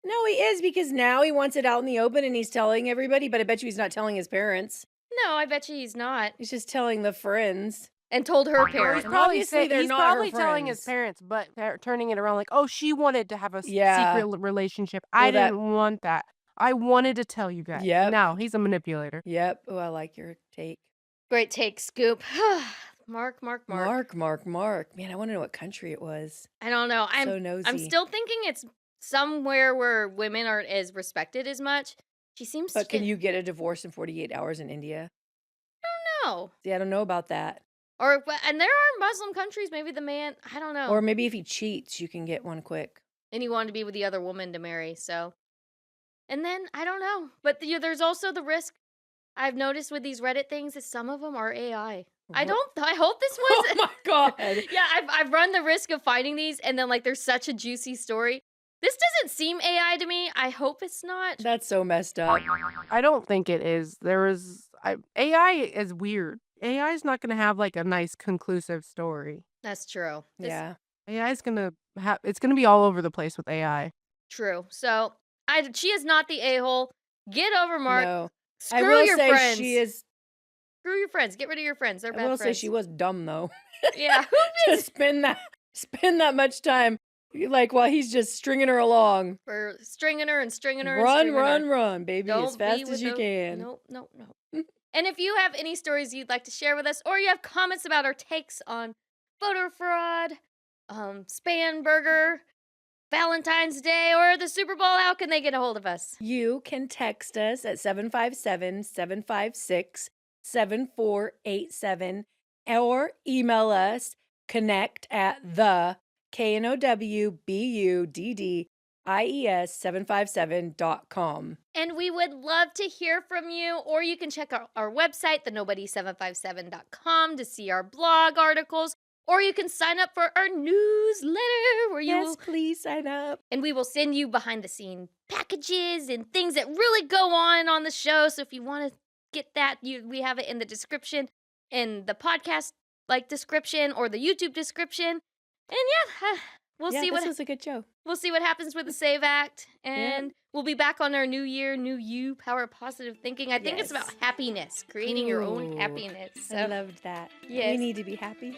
No, he is, because now he wants it out in the open and he's telling everybody, but I bet you he's not telling his parents. No, I bet you he's not. He's just telling the friends. And told her He's parents. And probably, obviously they're he's not her probably telling his friends. parents, but they're turning it around like, oh, she wanted to have a Yeah. secret relationship. I Well, that- didn't want that. I wanted to tell you guys. Yep. No, he's a manipulator. Yep. Oh, I like your take. Great take, Scoop. Mark. Mark. Man, I want to know what country it was. I don't know. So nosy. I'm still thinking it's somewhere where women aren't as respected as much. She seems But can you get a divorce in 48 hours in India? know. See, I don't know about that. And there are Muslim countries, maybe the man, I don't know. Or maybe if he cheats, you can get one quick. And he wanted to be with the other woman to marry, so. And then, I don't know. But there's also the risk I've noticed with these Reddit things is some of them are AI. I hope this was. Oh my God. Yeah, I've run the risk of finding these, and then, like, there's such a juicy story. This doesn't seem AI to me. I hope it's not. That's so messed up. I don't think it is. AI is weird. AI is not going to have like a nice conclusive story. That's true. Yeah. AI is going to it's going to be all over the place with AI. True. So, she is not the a-hole. Get over Mark. No. Screw I will your say friends. she is. Screw your friends. Get rid of your friends. They're I bad will friends. say she was dumb though. Yeah. To spend that much time, like while he's just stringing her along. For stringing her and stringing her. Run, baby, as Don't be fast with as you can. No. And if you have any stories you'd like to share with us, or you have comments about our takes on voter fraud, Span Burger, Valentine's Day, or the Super Bowl, how can they get a hold of us? You can text us at 757-756-7487 or email us connect@KNOWBUDDIES757.com. And we would love to hear from you, or you can check our website, thenobody757.com, to see our blog articles, or you can sign up for our newsletter where you Yes, please sign up. and we will send you behind the scene packages and things that really go on the show. So if you want to get that, we have it in the description, in the podcast description, or the YouTube description. And we'll see this was a good show. We'll see what happens with the SAVE Act, and we'll be back on our new year, new you, power of positive thinking. I think it's about happiness, creating your own Ooh, happiness. So. I loved that. Yes. We need to be happy.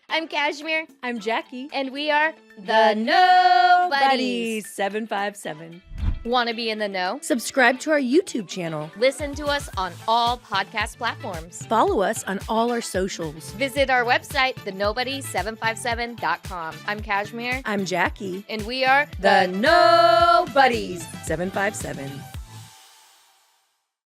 I'm Kashmir, I'm Jackie. and we are the Nobodies. 757. Want to be in the know? Subscribe to our YouTube channel. Listen to us on all podcast platforms. Follow us on all our socials. Visit our website, thenobody757.com. I'm Kashmir, I'm Jackie. and we are The Nobodies 757.